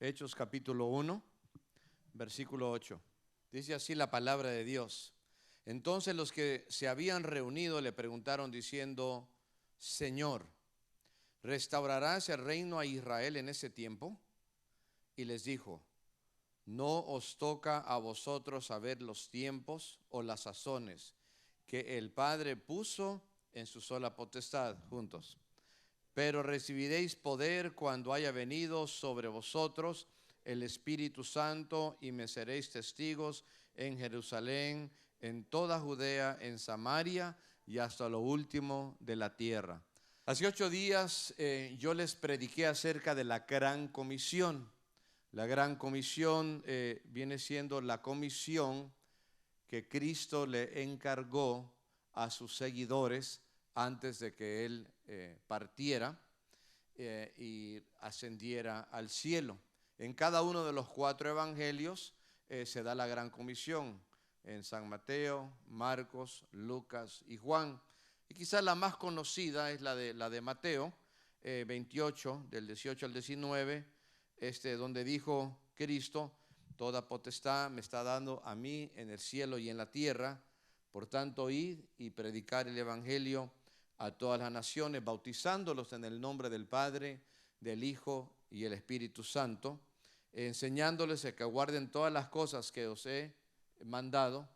Hechos capítulo 1, versículo 8. Dice así la palabra de Dios. Entonces los que se habían reunido le preguntaron diciendo: Señor, ¿restaurarás el reino a Israel en ese tiempo? Y les dijo: no os toca a vosotros saber los tiempos o las sazones que el Padre puso en su sola potestad. Juntos. Pero recibiréis poder cuando haya venido sobre vosotros el Espíritu Santo, y me seréis testigos en Jerusalén, en toda Judea, en Samaria y hasta lo último de la tierra. Hace 8 días yo les prediqué acerca de la Gran Comisión. La Gran Comisión viene siendo la comisión que Cristo le encargó a sus seguidores antes de que Él partiera y ascendiera al cielo. En cada uno de los 4 evangelios se da la Gran Comisión, en San Mateo, Marcos, Lucas y Juan. Y quizás la más conocida es la de Mateo 28, del 18 al 19, donde dijo Cristo: toda potestad me está dando a mí en el cielo y en la tierra. Por tanto, id y predicar el evangelio a todas las naciones, bautizándolos en el nombre del Padre, del Hijo y el Espíritu Santo, enseñándoles a que guarden todas las cosas que os he mandado.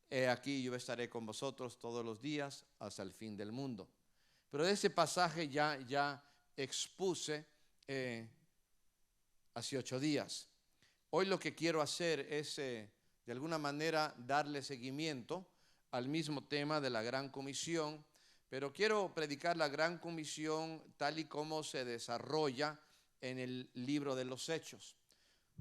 He aquí yo estaré con vosotros todos los días hasta el fin del mundo. Pero de ese pasaje ya expuse hace 8 días. Hoy lo que quiero hacer es de alguna manera darle seguimiento al mismo tema de la Gran Comisión, pero quiero predicar la Gran Comisión tal y como se desarrolla en el libro de los Hechos.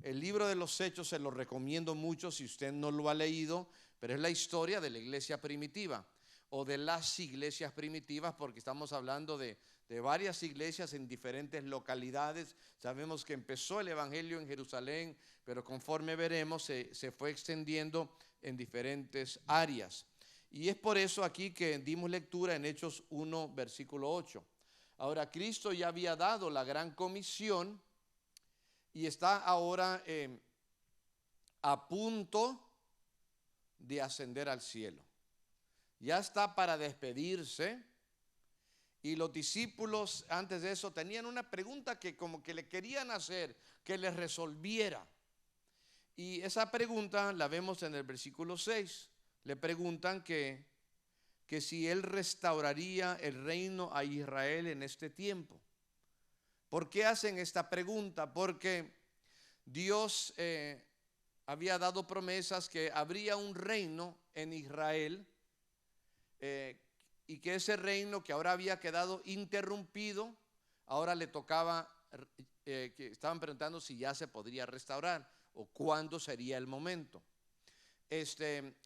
El libro de los Hechos se lo recomiendo mucho si usted no lo ha leído, pero es la historia de la iglesia primitiva o de las iglesias primitivas, porque estamos hablando de varias iglesias en diferentes localidades. Sabemos que empezó el evangelio en Jerusalén, pero conforme veremos se fue extendiendo en diferentes áreas. Y es por eso aquí que dimos lectura en Hechos 1, versículo 8. Ahora, Cristo ya había dado la Gran Comisión y está ahora a punto de ascender al cielo. Ya está para despedirse, y los discípulos antes de eso tenían una pregunta que como que le querían hacer, que les resolviera. Y esa pregunta la vemos en el versículo 6. Le preguntan que si Él restauraría el reino a Israel en este tiempo. ¿Por qué hacen esta pregunta? Porque Dios había dado promesas que habría un reino en Israel, y que ese reino que ahora había quedado interrumpido, ahora le tocaba, que estaban preguntando si ya se podría restaurar o cuándo sería el momento.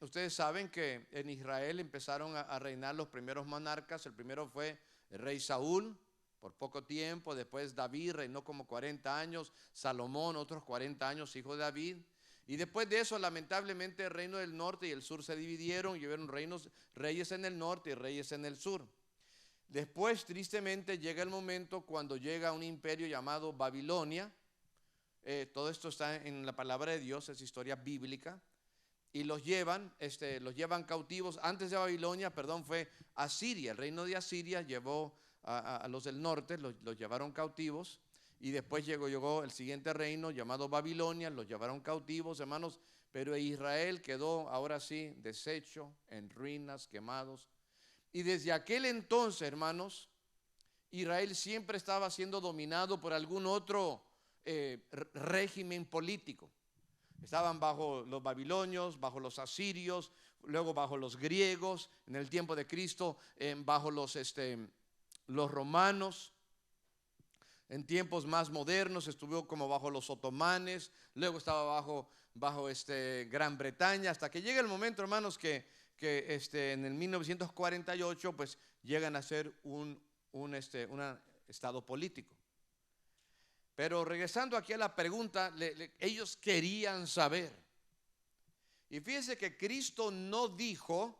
Ustedes saben que en Israel empezaron a reinar los primeros monarcas. El primero fue el rey Saúl por poco tiempo, después David reinó como 40 años, Salomón otros 40 años, hijo de David. Y después de eso, lamentablemente, el reino del norte y el sur se dividieron y hubieron reyes en el norte y reyes en el sur. Después, tristemente, llega el momento cuando llega un imperio llamado Babilonia. Todo esto está en la palabra de Dios, es historia bíblica. Y los llevan cautivos. Antes de Babilonia, fue Asiria. El reino de Asiria llevó a los del norte, los llevaron cautivos. Y después llegó el siguiente reino llamado Babilonia, los llevaron cautivos, hermanos, pero Israel quedó ahora sí deshecho, en ruinas, quemados. Y desde aquel entonces, hermanos, Israel siempre estaba siendo dominado por algún otro régimen político. Estaban bajo los babilonios, bajo los asirios, luego bajo los griegos, en el tiempo de Cristo, bajo los romanos. En tiempos más modernos estuvo como bajo los otomanes, luego estaba bajo Gran Bretaña, hasta que llega el momento, hermanos, que en el 1948 pues llegan a ser un estado político. Pero regresando aquí a la pregunta, ellos querían saber. Y fíjense que Cristo no dijo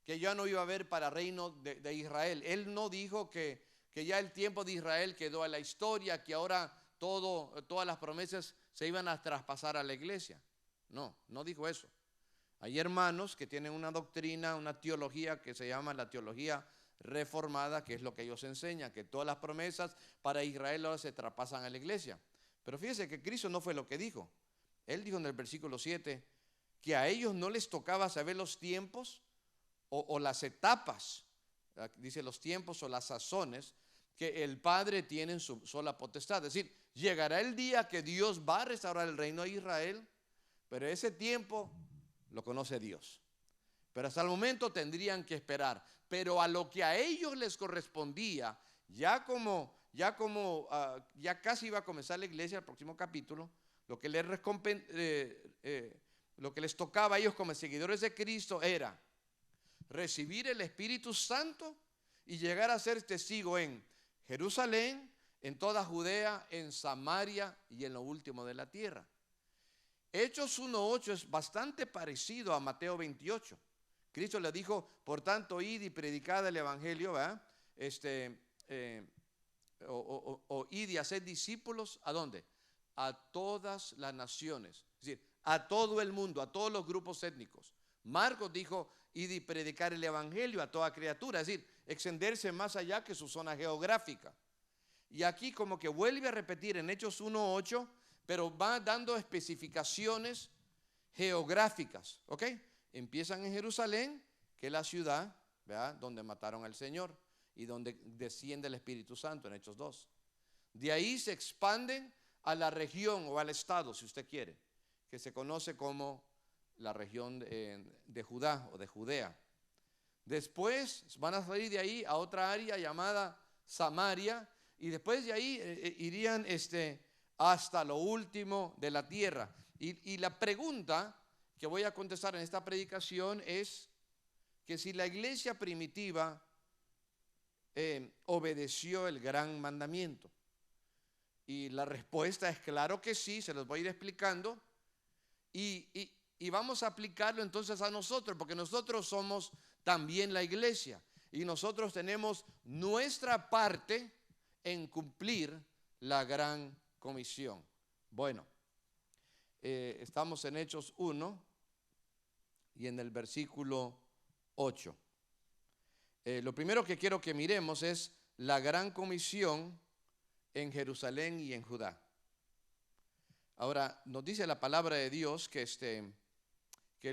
que ya no iba a haber para reino de Israel. Él no dijo que ya el tiempo de Israel quedó a la historia, que ahora todas las promesas se iban a traspasar a la iglesia. No, no dijo eso. Hay hermanos que tienen una doctrina, una teología que se llama la teología reformada, que es lo que ellos enseñan, que todas las promesas para Israel ahora se traspasan a la iglesia. Pero fíjese que Cristo no fue lo que dijo. Él dijo en el versículo 7 que a ellos no les tocaba saber los tiempos o las etapas, dice los tiempos o las sazones que el Padre tiene en su sola potestad. Es decir, llegará el día que Dios va a restaurar el reino de Israel, pero ese tiempo lo conoce Dios. Pero hasta el momento tendrían que esperar. Pero a lo que a ellos les correspondía, ya casi iba a comenzar la iglesia, el próximo capítulo, lo que les tocaba a ellos como seguidores de Cristo era recibir el Espíritu Santo y llegar a ser testigo en Jerusalén, en toda Judea, en Samaria y en lo último de la tierra. Hechos 1:8 es bastante parecido a Mateo 28. Cristo le dijo, por tanto, id y predicad el evangelio, ¿verdad? Id y haced discípulos, ¿a dónde? A todas las naciones, es decir, a todo el mundo, a todos los grupos étnicos. Marcos dijo, id y predicar el evangelio a toda criatura, es decir, extenderse más allá que su zona geográfica. Y aquí como que vuelve a repetir en Hechos 1:8, pero va dando especificaciones geográficas, ¿ok? Empiezan en Jerusalén, que es la ciudad, ¿verdad?, donde mataron al Señor y donde desciende el Espíritu Santo en Hechos 2. De ahí se expanden a la región o al estado, si usted quiere, que se conoce como la región de Judá o de Judea. Después van a salir de ahí a otra área llamada Samaria y después de ahí irían hasta lo último de la tierra. Y la pregunta que voy a contestar en esta predicación es que si la iglesia primitiva obedeció el gran mandamiento. Y la respuesta es claro que sí, se los voy a ir explicando. Y vamos a aplicarlo entonces a nosotros, porque nosotros somos también la iglesia. Y nosotros tenemos nuestra parte en cumplir la gran comisión. Bueno, estamos en Hechos 1 y en el versículo 8. Lo primero que quiero que miremos es la gran comisión en Jerusalén y en Judá. Ahora, nos dice la palabra de Dios que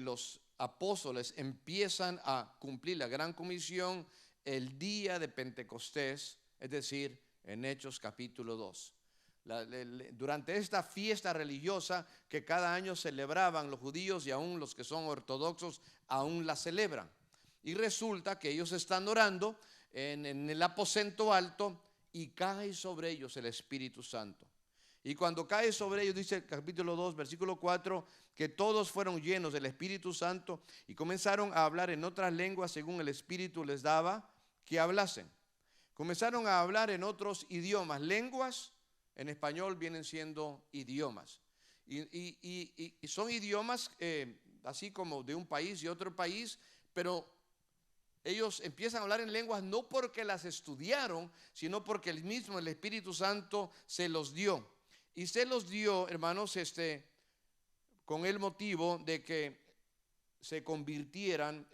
los apóstoles empiezan a cumplir la gran comisión el día de Pentecostés, es decir, en Hechos capítulo 2. Durante esta fiesta religiosa que cada año celebraban los judíos y aún los que son ortodoxos aún la celebran. Y resulta que ellos están orando en el aposento alto y cae sobre ellos el Espíritu Santo. Y cuando cae sobre ellos, dice el capítulo 2, versículo 4, que todos fueron llenos del Espíritu Santo y comenzaron a hablar en otras lenguas según el Espíritu les daba que hablasen. Comenzaron a hablar en otros idiomas. Lenguas en español vienen siendo idiomas. Y son idiomas así como de un país y otro país, pero ellos empiezan a hablar en lenguas no porque las estudiaron, sino porque el Espíritu Santo se los dio. Y se los dio, hermanos, con el motivo de que se convirtieran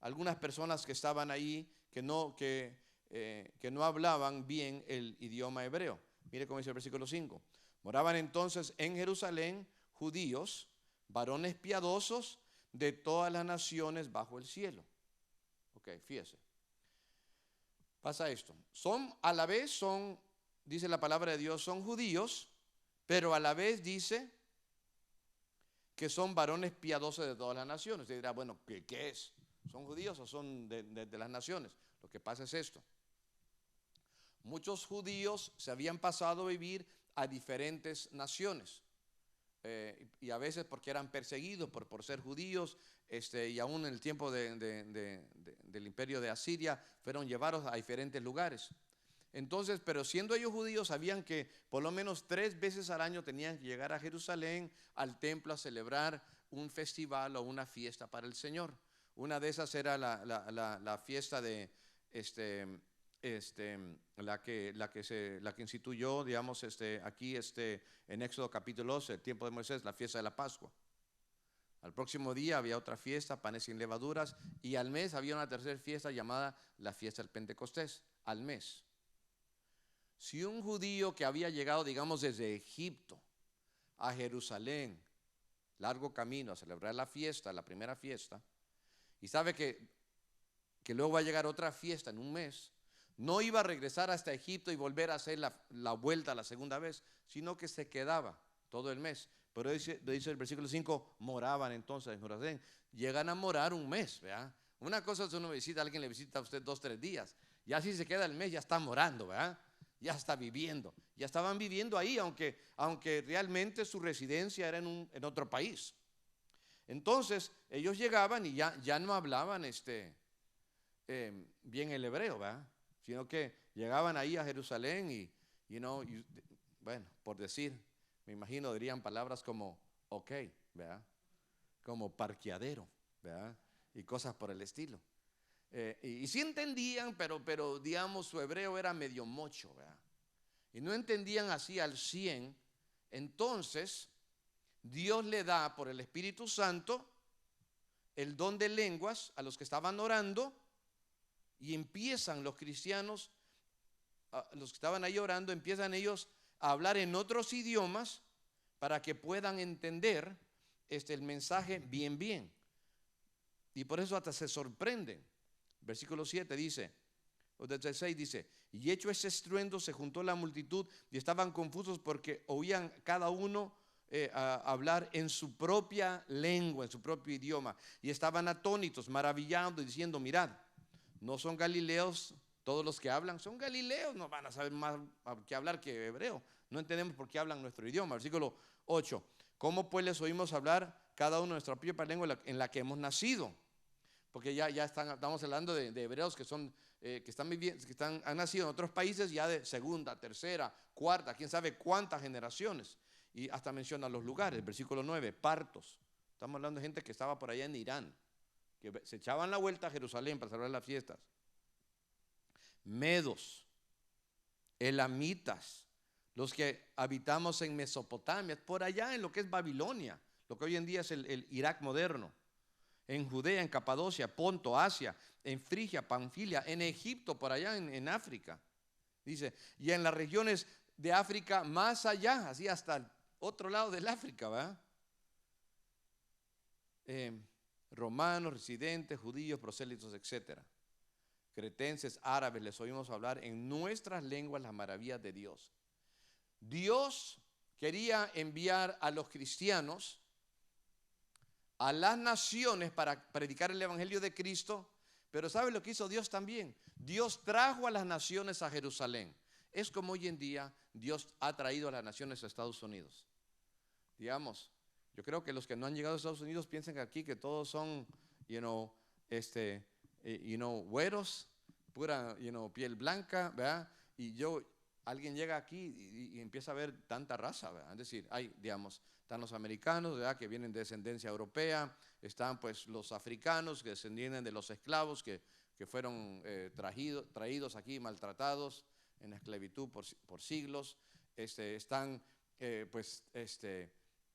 algunas personas que estaban ahí que no hablaban bien el idioma hebreo. Mire cómo dice el versículo 5. Moraban entonces en Jerusalén judíos, varones piadosos de todas las naciones bajo el cielo. Ok, fíjese. Pasa esto. Dice la palabra de Dios, son judíos, pero a la vez dice que son varones piadosos de todas las naciones. Usted dirá, bueno, ¿qué es? ¿Son judíos o son de las naciones? Lo que pasa es esto. Muchos judíos se habían pasado a vivir a diferentes naciones. Y a veces porque eran perseguidos por ser judíos, y aún en el tiempo del imperio de Asiria, fueron llevados a diferentes lugares. Entonces, pero siendo ellos judíos, sabían que por lo menos 3 veces al año tenían que llegar a Jerusalén, al templo, a celebrar un festival o una fiesta para el Señor. Una de esas era la fiesta de la que instituyó, digamos, aquí en Éxodo capítulo 12, el tiempo de Moisés, la fiesta de la Pascua. Al próximo día había otra fiesta, panes sin levaduras, y al mes había una tercera fiesta llamada la fiesta del Pentecostés, al mes. Si un judío que había llegado, digamos, desde Egipto a Jerusalén, largo camino a celebrar la fiesta, la primera fiesta, y sabe que luego va a llegar otra fiesta en un mes, no iba a regresar hasta Egipto y volver a hacer la vuelta la segunda vez, sino que se quedaba todo el mes. Pero dice el versículo 5, moraban entonces en Jerusalén. Llegan a morar un mes, ¿verdad? Una cosa es uno visita, alguien le visita a usted 2, 3 días. Ya si se queda el mes, ya está morando, ¿verdad? Ya está viviendo. Ya estaban viviendo ahí, aunque realmente su residencia era en otro país. Entonces, ellos llegaban y ya no hablaban bien el hebreo, ¿verdad? Sino que llegaban ahí a Jerusalén y bueno, por decir, me imagino dirían palabras como ok, ¿verdad? Como parqueadero, ¿verdad? Y cosas por el estilo. Y sí entendían, pero digamos su hebreo era medio mocho, ¿verdad? Y no entendían así al 100. Entonces Dios le da por el Espíritu Santo el don de lenguas a los que estaban orando, y empiezan los cristianos, los que estaban ahí orando, empiezan ellos a hablar en otros idiomas para que puedan entender el mensaje bien. Y por eso hasta se sorprenden. Versículo 7 dice, o desde el 6 dice, y hecho ese estruendo se juntó la multitud y estaban confusos porque oían cada uno a hablar en su propia lengua, en su propio idioma, y estaban atónitos, maravillados, diciendo, mirad, no son galileos todos los que hablan, son galileos, no van a saber más que hablar que hebreo, no entendemos por qué hablan nuestro idioma. Versículo 8, ¿cómo pues les oímos hablar cada uno nuestra propia lengua en la que hemos nacido? Porque ya estamos hablando de hebreos que son han nacido en otros países ya de segunda, tercera, cuarta, quién sabe cuántas generaciones, y hasta menciona los lugares. Versículo 9, partos, estamos hablando de gente que estaba por allá en Irán, que se echaban la vuelta a Jerusalén para celebrar las fiestas. Medos, elamitas, los que habitamos en Mesopotamia, por allá en lo que es Babilonia, lo que hoy en día es el Irak moderno, en Judea, en Capadocia, Ponto, Asia, en Frigia, Panfilia, en Egipto, por allá en África, dice, y en las regiones de África más allá, así hasta el otro lado del África, ¿verdad? Romanos, residentes, judíos, prosélitos, etcétera, cretenses, árabes, les oímos hablar en nuestras lenguas las maravillas de Dios. Dios quería enviar a los cristianos a las naciones para predicar el evangelio de Cristo, pero ¿sabe lo que hizo Dios también? Dios trajo a las naciones a Jerusalén. Es como hoy en día Dios ha traído a las naciones a Estados Unidos. Digamos, yo creo que los que no han llegado a Estados Unidos piensan que aquí que todos son, güeros, pura, piel blanca, ¿verdad? Y alguien llega aquí y empieza a ver tanta raza, ¿verdad? Es decir, están los americanos, ¿verdad?, que vienen de descendencia europea, están pues los africanos que descienden de los esclavos que fueron traídos aquí, maltratados en esclavitud por siglos, están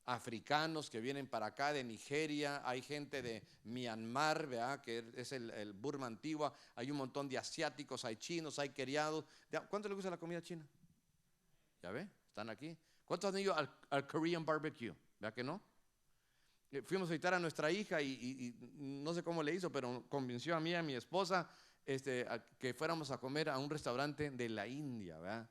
africanos que vienen para acá de Nigeria, hay gente de Myanmar, ¿verdad?, que es el Burma antigua, hay un montón de asiáticos, hay chinos, hay criados. ¿Cuánto les gusta la comida china? ¿Ya ve? Están aquí. ¿Cuántos han ido al Korean barbecue? ¿Verdad que no? Fuimos a visitar a nuestra hija y no sé cómo le hizo, pero convenció a mí y a mi esposa a que fuéramos a comer a un restaurante de la India, ¿verdad?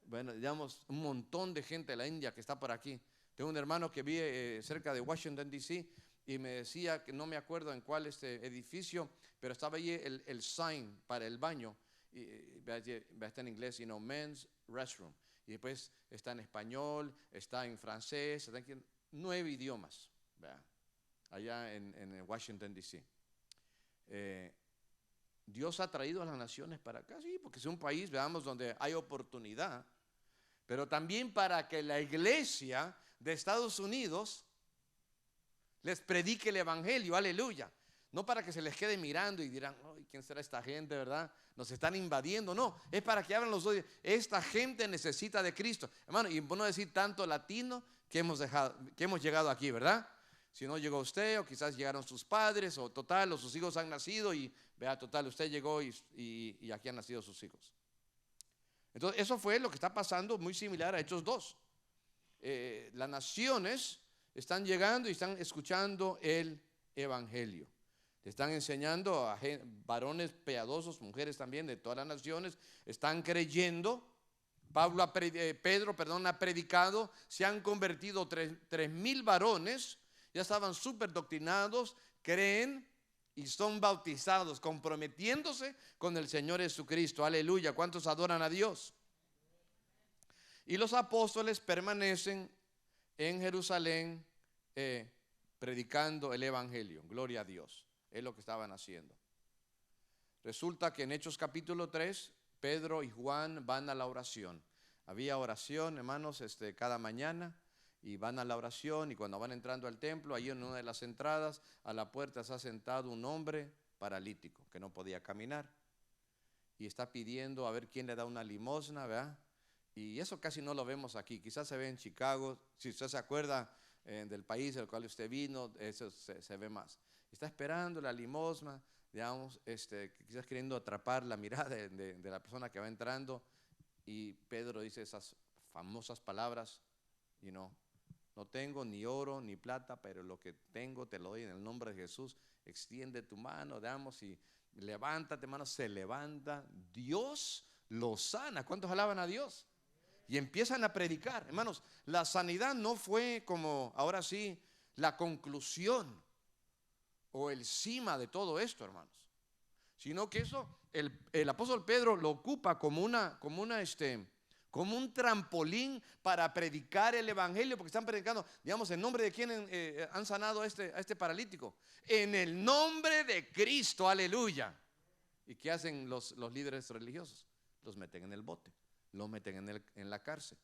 Bueno, digamos, un montón de gente de la India que está por aquí. Tengo un hermano que vive cerca de Washington, D.C., y me decía, que no me acuerdo en cuál edificio, pero estaba allí el sign para el baño, y está en inglés, men's restroom, y después está en español, está en francés, está en 9 idiomas, ¿verdad?, allá en Washington, D.C. Dios ha traído a las naciones para acá, sí, porque es un país, veamos, donde hay oportunidad, pero también para que la iglesia de Estados Unidos les predique el evangelio, aleluya. No para que se les quede mirando y dirán, "Ay, ¿quién será esta gente, verdad? Nos están invadiendo". No, es para que abran los ojos. Esta gente necesita de Cristo. Hermano, y por no decir tanto latino que hemos llegado aquí, ¿verdad? Si no llegó usted, o quizás llegaron sus padres, o total, o sus hijos han nacido y vea, total, usted llegó y aquí han nacido sus hijos. Entonces, eso fue lo que está pasando, muy similar a Hechos 2. Las naciones están llegando y están escuchando el evangelio. Le están enseñando a varones piadosos, mujeres también de todas las naciones, están creyendo. Pedro ha predicado, se han convertido 3,000 varones, ya estaban súper doctrinados, creen y son bautizados, comprometiéndose con el Señor Jesucristo. Aleluya. ¿Cuántos adoran a Dios? Y los apóstoles permanecen en Jerusalén predicando el evangelio. Gloria a Dios. Es lo que estaban haciendo. Resulta que en Hechos capítulo 3, Pedro y Juan van a la oración. Había oración, hermanos, cada mañana, y van a la oración, y cuando van entrando al templo, ahí en una de las entradas, a la puerta se ha sentado un hombre paralítico que no podía caminar, y está pidiendo a ver quién le da una limosna, ¿verdad? Y eso casi no lo vemos aquí, quizás se ve en Chicago, si usted se acuerda del país del cual usted vino, eso se ve más. Está esperando la limosna, digamos, quizás queriendo atrapar la mirada de la persona que va entrando, y Pedro dice esas famosas palabras, no tengo ni oro ni plata, pero lo que tengo te lo doy en el nombre de Jesús. Extiende tu mano, digamos, y levántate, hermano. Se levanta, Dios lo sana. ¿Cuántos alaban a Dios? Y empiezan a predicar. Hermanos, la sanidad no fue como, ahora sí, la conclusión o el cima de todo esto, hermanos, sino que eso el apóstol Pedro lo ocupa como un trampolín para predicar el evangelio, porque están predicando, digamos, en nombre de quién han sanado a este paralítico, en el nombre de Cristo. Aleluya. ¿Y qué hacen los líderes religiosos? Los meten en el bote, los meten en la cárcel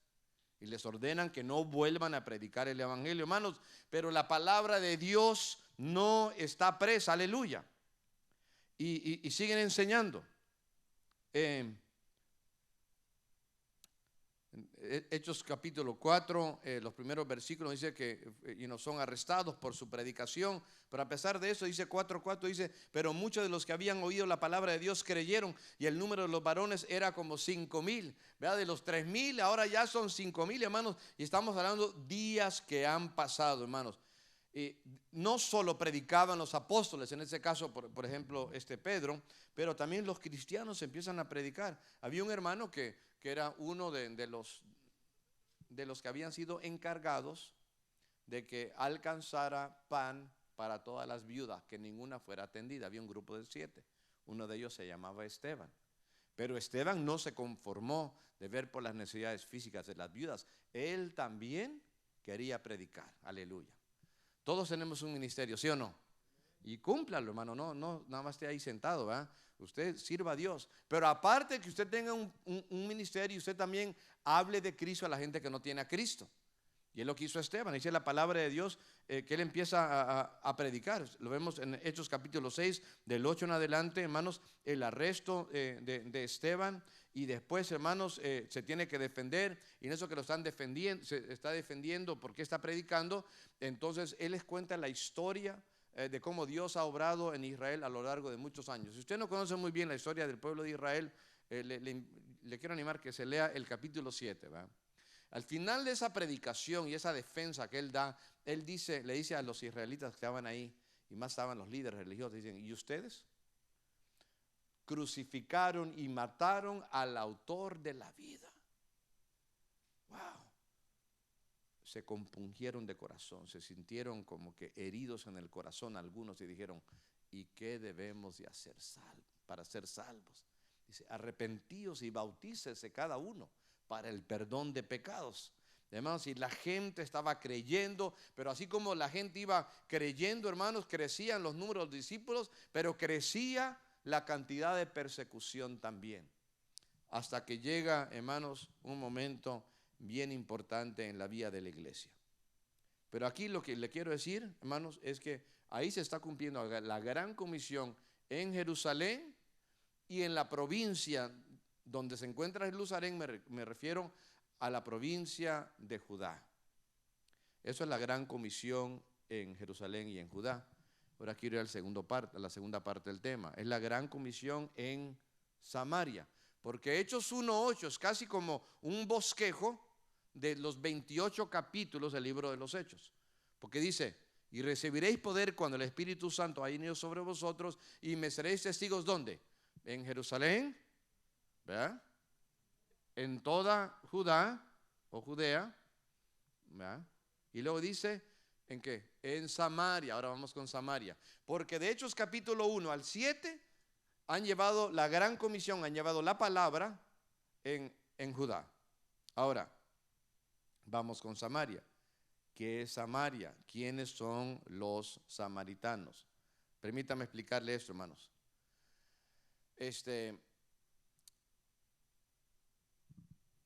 y les ordenan que no vuelvan a predicar el evangelio, hermanos. Pero la palabra de Dios no está presa. Aleluya. Y siguen enseñando. Hechos capítulo 4, los primeros versículos dice que son arrestados por su predicación, pero a pesar de eso dice 4:4, dice, pero muchos de los que habían oído la palabra de Dios creyeron, y el número de los varones era como 5,000, ¿verdad? De los 3,000 ahora ya son 5,000, hermanos, y estamos hablando días que han pasado, hermanos. No solo predicaban los apóstoles, en este caso por ejemplo Pedro, pero también los cristianos empiezan a predicar. Había un hermano que era uno de los que habían sido encargados de que alcanzara pan para todas las viudas, que ninguna fuera atendida. Había un grupo de 7, uno de ellos se llamaba Esteban. Pero Esteban no se conformó de ver por las necesidades físicas de las viudas, él también quería predicar. Aleluya. Todos tenemos un ministerio, ¿sí o no? Y cúmplalo, hermano, no nada más esté ahí sentado, ¿verdad? Usted sirva a Dios, pero aparte que usted tenga un ministerio, usted también hable de Cristo a la gente que no tiene a Cristo. Y es lo que hizo Esteban. Dice la palabra de Dios que él empieza a predicar. Lo vemos en Hechos capítulo 6, del 8 en adelante, hermanos, el arresto de Esteban. Y después, hermanos, se tiene que defender. Y en eso que lo están defendiendo, se está defendiendo porque está predicando. Entonces él les cuenta la historia de cómo Dios ha obrado en Israel a lo largo de muchos años. Si usted no conoce muy bien la historia del pueblo de Israel, le quiero animar que se lea el capítulo 7, ¿verdad? Al final de esa predicación y esa defensa que él da, le dice a los israelitas que estaban ahí, y más estaban los líderes religiosos, dicen, ¿y ustedes? Crucificaron y mataron al autor de la vida. Wow. Se compungieron de corazón, se sintieron como que heridos en el corazón algunos y dijeron, ¿y qué debemos de hacer para ser salvos? Dice, arrepentíos y bautícese cada uno para el perdón de pecados. Hermanos, y la gente estaba creyendo, pero así como la gente iba creyendo, hermanos, crecían los números de discípulos, pero crecía la cantidad de persecución también. Hasta que llega, hermanos, un momento bien importante en la vida de la iglesia. Pero aquí lo que le quiero decir, hermanos, es que ahí se está cumpliendo la gran comisión en Jerusalén y en la provincia donde se encuentra Jerusalén, me refiero a la provincia de Judá. Eso es la gran comisión en Jerusalén y en Judá. Ahora quiero ir a la segunda parte del tema. Es la gran comisión en Samaria. Porque Hechos 1:8 es casi como un bosquejo de los 28 capítulos del libro de los Hechos. Porque dice, y recibiréis poder cuando el Espíritu Santo haya venido sobre vosotros y me seréis testigos, ¿dónde? En Jerusalén, ¿verdad? En toda Judá o Judea, ¿verdad? Y luego dice, ¿en qué? En Samaria. Ahora vamos con Samaria. Porque de Hechos capítulo 1 al 7 han llevado la gran comisión, han llevado la palabra en Judá. Ahora, vamos con Samaria. ¿Qué es Samaria? ¿Quiénes son los samaritanos? Permítame explicarle esto, hermanos.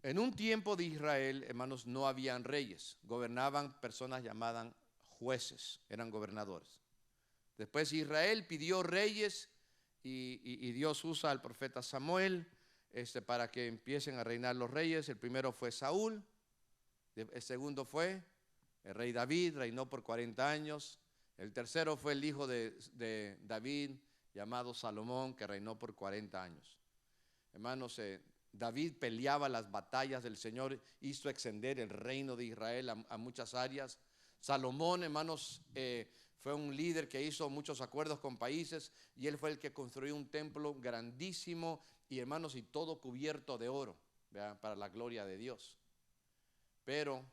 En un tiempo de Israel, hermanos, no habían reyes. Gobernaban personas llamadas jueces, eran gobernadores. Después Israel pidió reyes y Dios usa al profeta Samuel para que empiecen a reinar los reyes. El primero fue Saúl, el segundo fue el rey David, reinó por 40 años. El tercero fue el hijo de David, llamado Salomón, que reinó por 40 años. Hermanos, David peleaba las batallas del Señor, hizo extender el reino de Israel a muchas áreas. Salomón, hermanos, fue un líder que hizo muchos acuerdos con países y él fue el que construyó un templo grandísimo y, hermanos, y todo cubierto de oro, ¿verdad? Para la gloria de Dios. Pero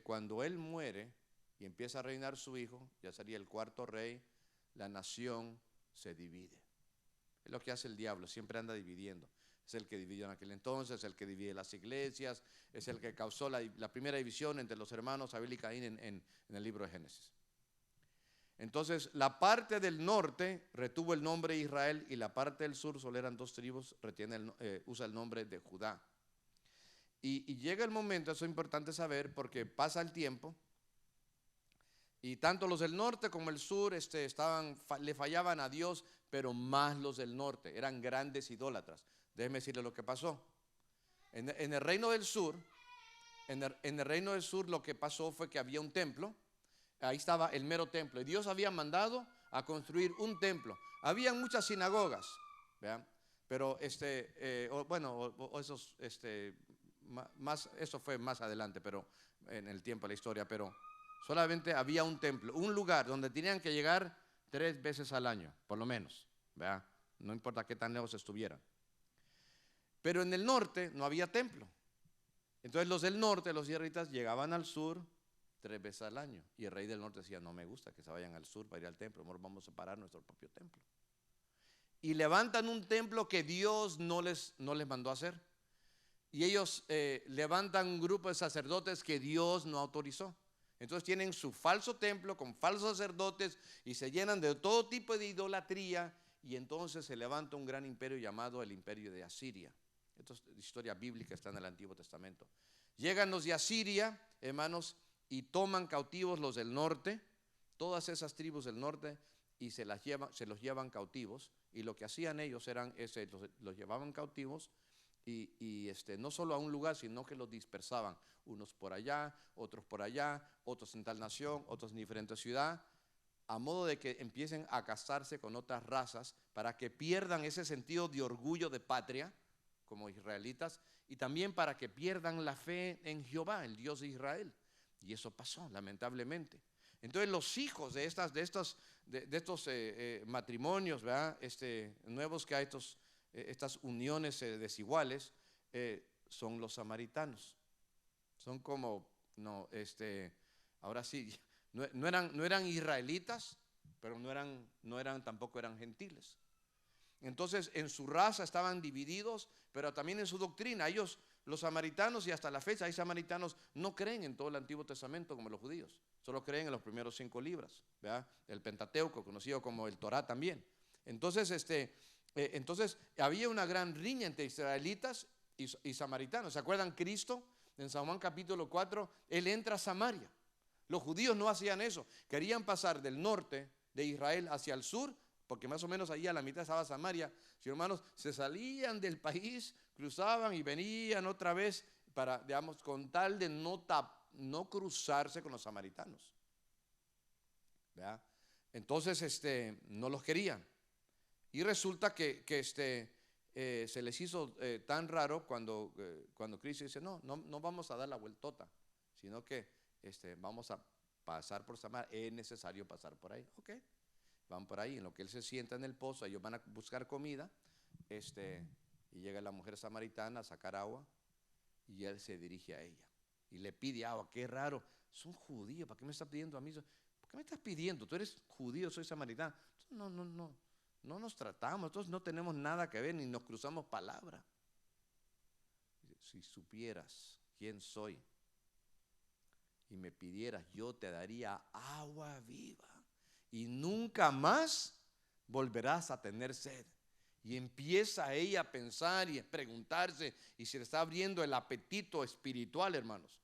cuando él muere y empieza a reinar su hijo, ya sería el cuarto rey, la nación se divide. Es lo que hace el diablo, siempre anda dividiendo. Es el que dividió en aquel entonces, es el que divide las iglesias, es el que causó la primera división entre los hermanos Abel y Caín en el libro de Génesis. Entonces, la parte del norte retuvo el nombre Israel y la parte del sur, solo eran dos tribus, usa el nombre de Judá. Y llega el momento, eso es importante saber, porque pasa el tiempo y tanto los del norte como el sur le fallaban a Dios, pero más los del norte, eran grandes idólatras. Déjeme decirle lo que pasó. En el reino del sur, lo que pasó fue que había un templo, ahí estaba el mero templo, y Dios había mandado a construir un templo. Había muchas sinagogas, ¿vean? Pero eso fue más adelante, pero en el tiempo de la historia, pero solamente había un templo, un lugar donde tenían que llegar 3 veces al año, por lo menos, ¿verdad? No importa qué tan lejos estuvieran. Pero en el norte no había templo. Entonces los del norte, los israelitas, llegaban al sur 3 veces al año. Y el rey del norte decía, no me gusta que se vayan al sur para ir al templo, mejor vamos a separar nuestro propio templo. Y levantan un templo que Dios no les mandó a hacer. Y ellos levantan un grupo de sacerdotes que Dios no autorizó. Entonces tienen su falso templo con falsos sacerdotes y se llenan de todo tipo de idolatría. Y entonces se levanta un gran imperio llamado el imperio de Asiria. Esto es historia bíblica, está en el Antiguo Testamento. Llegan los de Asiria, hermanos, y toman cautivos los del norte, todas esas tribus del norte, y se los llevan cautivos. Y lo que hacían ellos los llevaban cautivos y no solo a un lugar, sino que los dispersaban, unos por allá, otros en tal nación, otros en diferente ciudad, a modo de que empiecen a casarse con otras razas para que pierdan ese sentido de orgullo de patria como israelitas y también para que pierdan la fe en Jehová, el Dios de Israel. Y eso pasó, lamentablemente. Entonces los hijos de estos matrimonios, ¿verdad? Nuevos que hay, estas uniones desiguales, son los samaritanos. Son como, ahora sí, no eran israelitas, pero tampoco eran gentiles. Entonces en su raza estaban divididos, pero también en su doctrina. Ellos, los samaritanos, y hasta la fecha hay samaritanos, no creen en todo el Antiguo Testamento como los judíos. Solo creen en los primeros 5 libros, ¿verdad? El Pentateuco, conocido como el Torá también. Entonces, había una gran riña entre israelitas y samaritanos. ¿Se acuerdan Cristo? En San Juan capítulo 4, Él entra a Samaria. Los judíos no hacían eso. Querían pasar del norte de Israel hacia el sur, porque más o menos ahí a la mitad estaba Samaria. Si hermanos, se salían del país, cruzaban y venían otra vez para, digamos, con tal de no cruzarse con los samaritanos. ¿Verdad? Entonces, no los querían. Y resulta que se les hizo tan raro cuando Cristo dice, no vamos a dar la vueltota, sino que vamos a pasar por Samaria. Es necesario pasar por ahí. Ok, van por ahí. En lo que él se sienta en el pozo, ellos van a buscar comida. Y llega la mujer samaritana a sacar agua. Y él se dirige a ella y le pide agua. Qué raro, son judíos, ¿para qué me estás pidiendo a mí? ¿Por qué me estás pidiendo? Tú eres judío, soy samaritano. No nos tratamos, entonces no tenemos nada que ver, ni nos cruzamos palabra. Si supieras quién soy y me pidieras, yo te daría agua viva y nunca más volverás a tener sed. Y empieza ella a pensar y a preguntarse, y se le está abriendo el apetito espiritual, hermanos.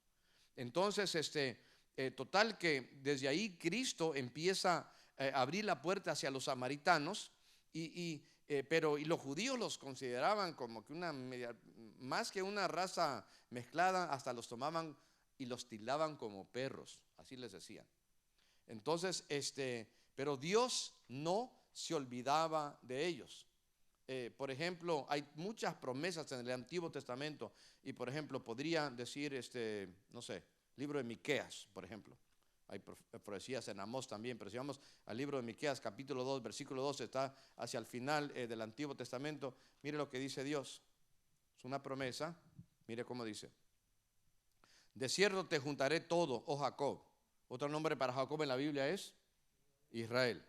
Entonces, total que desde ahí Cristo empieza a abrir la puerta hacia los samaritanos, pero los judíos los consideraban como que más que una raza mezclada, hasta los tomaban y los tildaban como perros, así les decían. Entonces, pero Dios no se olvidaba de ellos. Por ejemplo, hay muchas promesas en el Antiguo Testamento y, por ejemplo, podría decir, no sé, libro de Miqueas, por ejemplo. Hay profecías en Amós también, pero si vamos al libro de Miqueas, capítulo 2, versículo 12, está hacia el final del Antiguo Testamento. Mire lo que dice Dios. Es una promesa. Mire cómo dice. De cierto te juntaré todo, oh Jacob. Otro nombre para Jacob en la Biblia es Israel.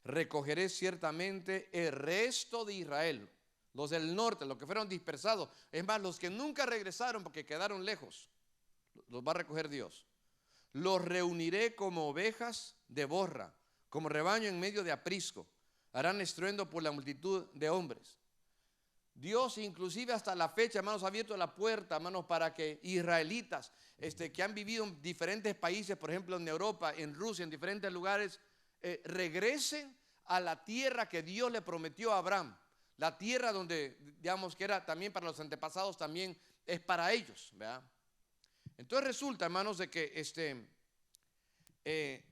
Recogeré ciertamente el resto de Israel, los del norte, los que fueron dispersados, es más, los que nunca regresaron porque quedaron lejos, los va a recoger Dios. Los reuniré como ovejas de borra, como rebaño en medio de aprisco, harán estruendo por la multitud de hombres. Dios inclusive hasta la fecha, hermanos, ha abierto la puerta, hermanos, para que israelitas que han vivido en diferentes países, por ejemplo en Europa, en Rusia, en diferentes lugares, regresen a la tierra que Dios le prometió a Abraham, la tierra donde, digamos, que era también para los antepasados, también es para ellos, ¿verdad? Entonces resulta, hermanos, de que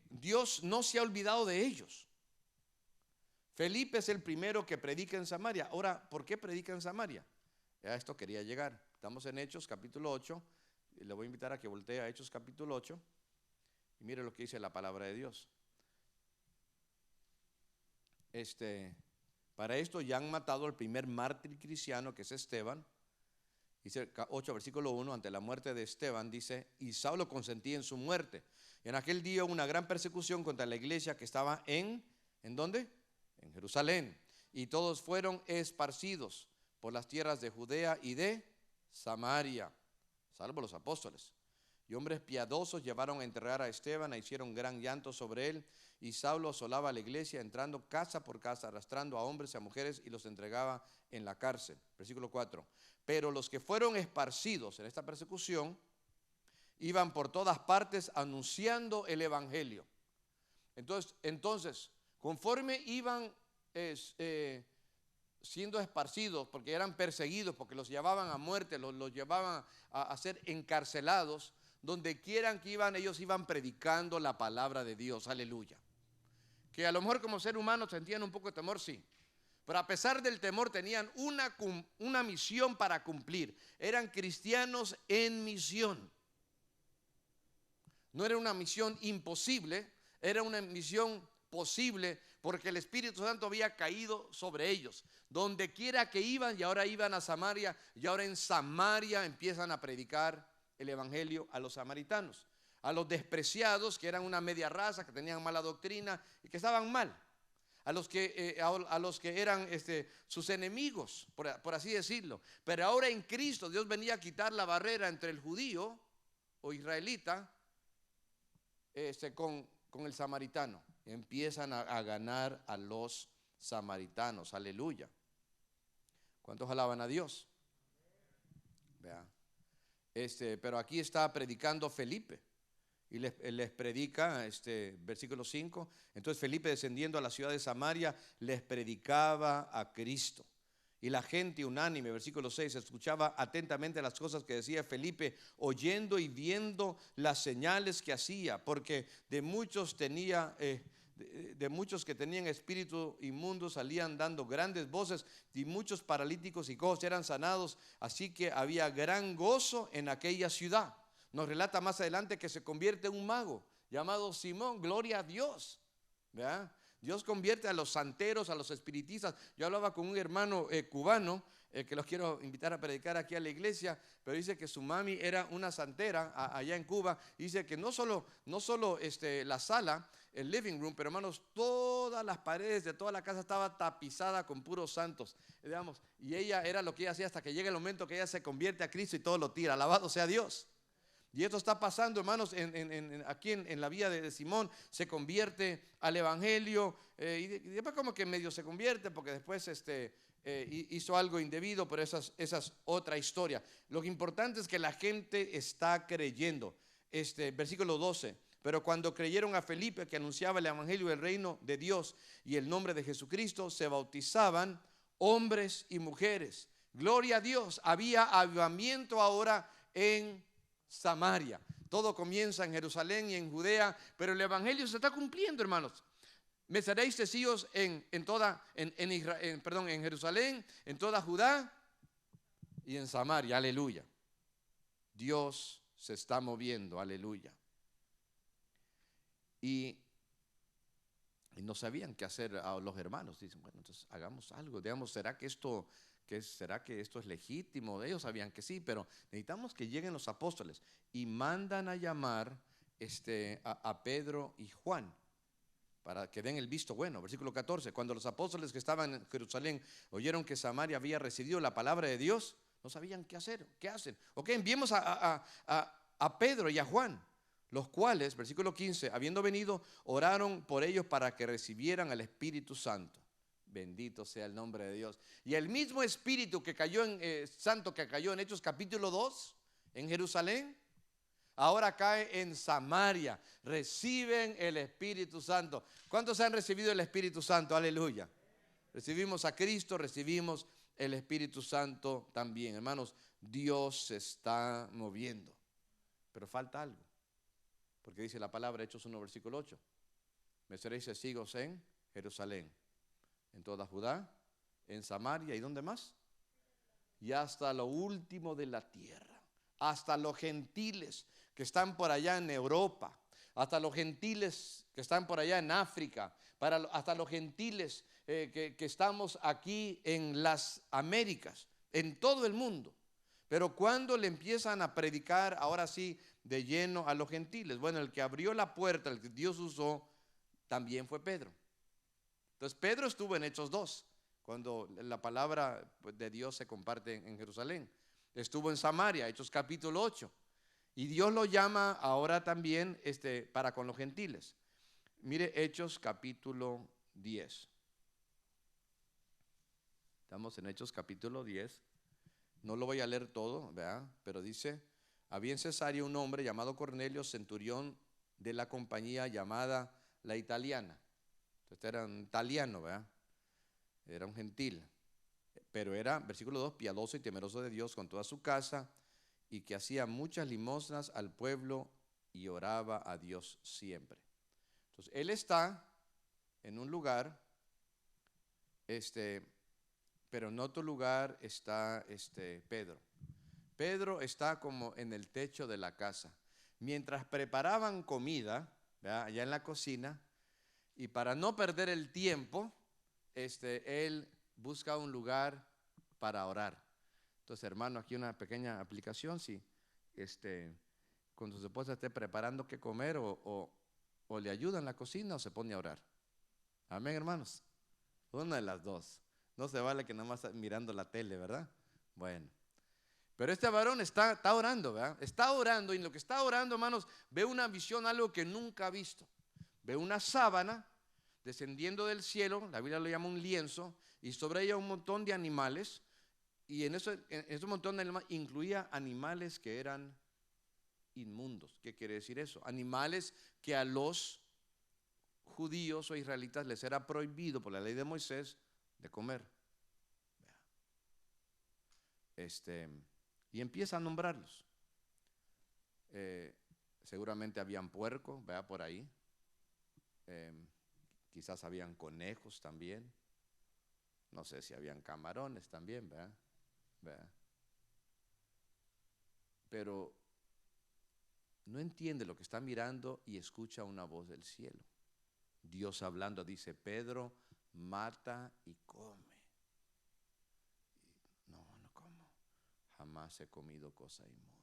Dios no se ha olvidado de ellos. Felipe es el primero que predica en Samaria. Ahora, ¿por qué predica en Samaria? A esto quería llegar. Estamos en Hechos capítulo 8, y le voy a invitar a que voltee a Hechos capítulo 8 y mire lo que dice la palabra de Dios. Para esto ya han matado al primer mártir cristiano, que es Esteban. Dice 8 versículo 1, ante la muerte de Esteban dice, y Saulo consentía en su muerte. En aquel día hubo una gran persecución contra la iglesia que estaba ¿en dónde? En Jerusalén. Y todos fueron esparcidos por las tierras de Judea y de Samaria, salvo los apóstoles. Y hombres piadosos llevaron a enterrar a Esteban e hicieron gran llanto sobre él. Y Saulo asolaba a la iglesia, entrando casa por casa, arrastrando a hombres y a mujeres, y los entregaba en la cárcel. Versículo 4. Pero los que fueron esparcidos en esta persecución iban por todas partes anunciando el evangelio. Entonces conforme iban siendo esparcidos, porque eran perseguidos, porque los llevaban a muerte, los llevaban a ser encarcelados, donde quieran que iban, ellos iban predicando la palabra de Dios, aleluya. Que a lo mejor como ser humano sentían un poco de temor, sí, pero a pesar del temor tenían una misión para cumplir. Eran cristianos en misión. No era una misión imposible, era una misión posible, porque el Espíritu Santo había caído sobre ellos. Donde quiera que iban, y ahora iban a Samaria, y ahora en Samaria empiezan a predicar el evangelio a los samaritanos, a los despreciados, que eran una media raza, que tenían mala doctrina y que estaban mal, a los que eran sus enemigos, por así decirlo. Pero ahora en Cristo Dios venía a quitar la barrera entre el judío o israelita con el samaritano. Empiezan a ganar a los samaritanos, aleluya. ¿Cuántos alaban a Dios? Vea. Pero aquí está predicando Felipe, y les predica, versículo 5. Entonces Felipe, descendiendo a la ciudad de Samaria, les predicaba a Cristo. Y la gente unánime, versículo 6, escuchaba atentamente las cosas que decía Felipe, oyendo y viendo las señales que hacía, porque de muchos que tenían espíritu inmundo salían dando grandes voces, y muchos paralíticos y cojos eran sanados, así que había gran gozo en aquella ciudad. Nos relata más adelante que se convierte en un mago llamado Simón, gloria a Dios, ¿verdad? Dios convierte a los santeros, a los espiritistas. Yo hablaba con un hermano cubano que los quiero invitar a predicar aquí a la iglesia, pero dice que su mami era una santera allá en Cuba. Dice que no solo la sala, el living room, pero hermanos, todas las paredes de toda la casa estaba tapizada con puros santos, digamos, y ella era lo que ella hacía hasta que llega el momento que ella se convierte a Cristo y todo lo tira. Alabado sea Dios. Y esto está pasando, hermanos, aquí en la vida de Simón. Se convierte al evangelio, y después como que medio se convierte, porque después hizo algo indebido, pero esa es otra historia. Lo importante es que la gente está creyendo. Versículo 12. Pero cuando creyeron a Felipe, que anunciaba el evangelio del reino de Dios y el nombre de Jesucristo, se bautizaban hombres y mujeres. Gloria a Dios. Había avivamiento ahora en Samaria. Todo comienza en Jerusalén y en Judea, pero el evangelio se está cumpliendo, hermanos. Me seréis testigos en Jerusalén, en toda Judá y en Samaria. Aleluya. Dios se está moviendo, aleluya. Y no sabían qué hacer a los hermanos. Dicen, bueno, entonces hagamos algo. Digamos, ¿será que esto es legítimo? Ellos sabían que sí, pero necesitamos que lleguen los apóstoles. Y mandan a llamar a Pedro y Juan para que den el visto bueno. Versículo 14. Cuando los apóstoles que estaban en Jerusalén oyeron que Samaria había recibido la palabra de Dios, no sabían qué hacer. ¿Qué hacen? Ok, enviemos a Pedro y a Juan, los cuales, versículo 15, habiendo venido, oraron por ellos para que recibieran al Espíritu Santo. Bendito sea el nombre de Dios. Y el mismo Espíritu que cayó Santo que cayó en Hechos capítulo 2 en Jerusalén, ahora cae en Samaria. Reciben el Espíritu Santo. ¿Cuántos han recibido el Espíritu Santo? Aleluya. Recibimos a Cristo, recibimos el Espíritu Santo también. Hermanos, Dios se está moviendo, pero falta algo, porque dice la palabra, Hechos 1 versículo 8, me seréis testigos en Jerusalén, en toda Judá, en Samaria, ¿y dónde más? Y hasta lo último de la tierra. Hasta los gentiles que están por allá en Europa, hasta los gentiles que están por allá en África, hasta los gentiles que estamos aquí en las Américas, en todo el mundo. Pero cuando le empiezan a predicar, ahora sí, de lleno a los gentiles. Bueno, el que abrió la puerta, el que Dios usó, también fue Pedro. Entonces Pedro estuvo en Hechos 2, cuando la palabra de Dios se comparte en Jerusalén. Estuvo en Samaria, Hechos capítulo 8. Y Dios lo llama ahora también para con los gentiles. Mire Hechos capítulo 10. Estamos en Hechos capítulo 10. No lo voy a leer todo, ¿verdad? Pero dice, había en Cesarea un hombre llamado Cornelio, centurión de la compañía llamada La Italiana. Entonces era un italiano, ¿verdad? Era un gentil. Pero era, versículo 2, piadoso y temeroso de Dios con toda su casa, y que hacía muchas limosnas al pueblo y oraba a Dios siempre. Entonces él está en un lugar, pero en otro lugar está Pedro. Pedro está como en el techo de la casa. Mientras preparaban comida, ¿verdad?, allá en la cocina, y para no perder el tiempo, él busca un lugar para orar. Entonces, hermano, aquí una pequeña aplicación. Si cuando su esposa esté preparando qué comer, o le ayuda en la cocina o se pone a orar. Amén, hermanos. Una de las dos. No se vale que nada más mirando la tele, ¿verdad? Bueno. Pero este varón está orando, ¿verdad? Está orando, y en lo que está orando, hermanos, ve una visión, algo que nunca ha visto. Ve una sábana descendiendo del cielo, la Biblia lo llama un lienzo, y sobre ella un montón de animales, y en ese montón de animales incluía animales que eran inmundos. ¿Qué quiere decir eso? Animales que a los judíos o israelitas les era prohibido por la ley de Moisés de comer. Y empieza a nombrarlos. Seguramente habían puercos, vea, por ahí. Quizás habían conejos también. No sé si habían camarones también, vea. Pero no entiende lo que está mirando y escucha una voz del cielo. Dios hablando, dice: Pedro, mata y come. No como. Jamás he comido cosa inmunda.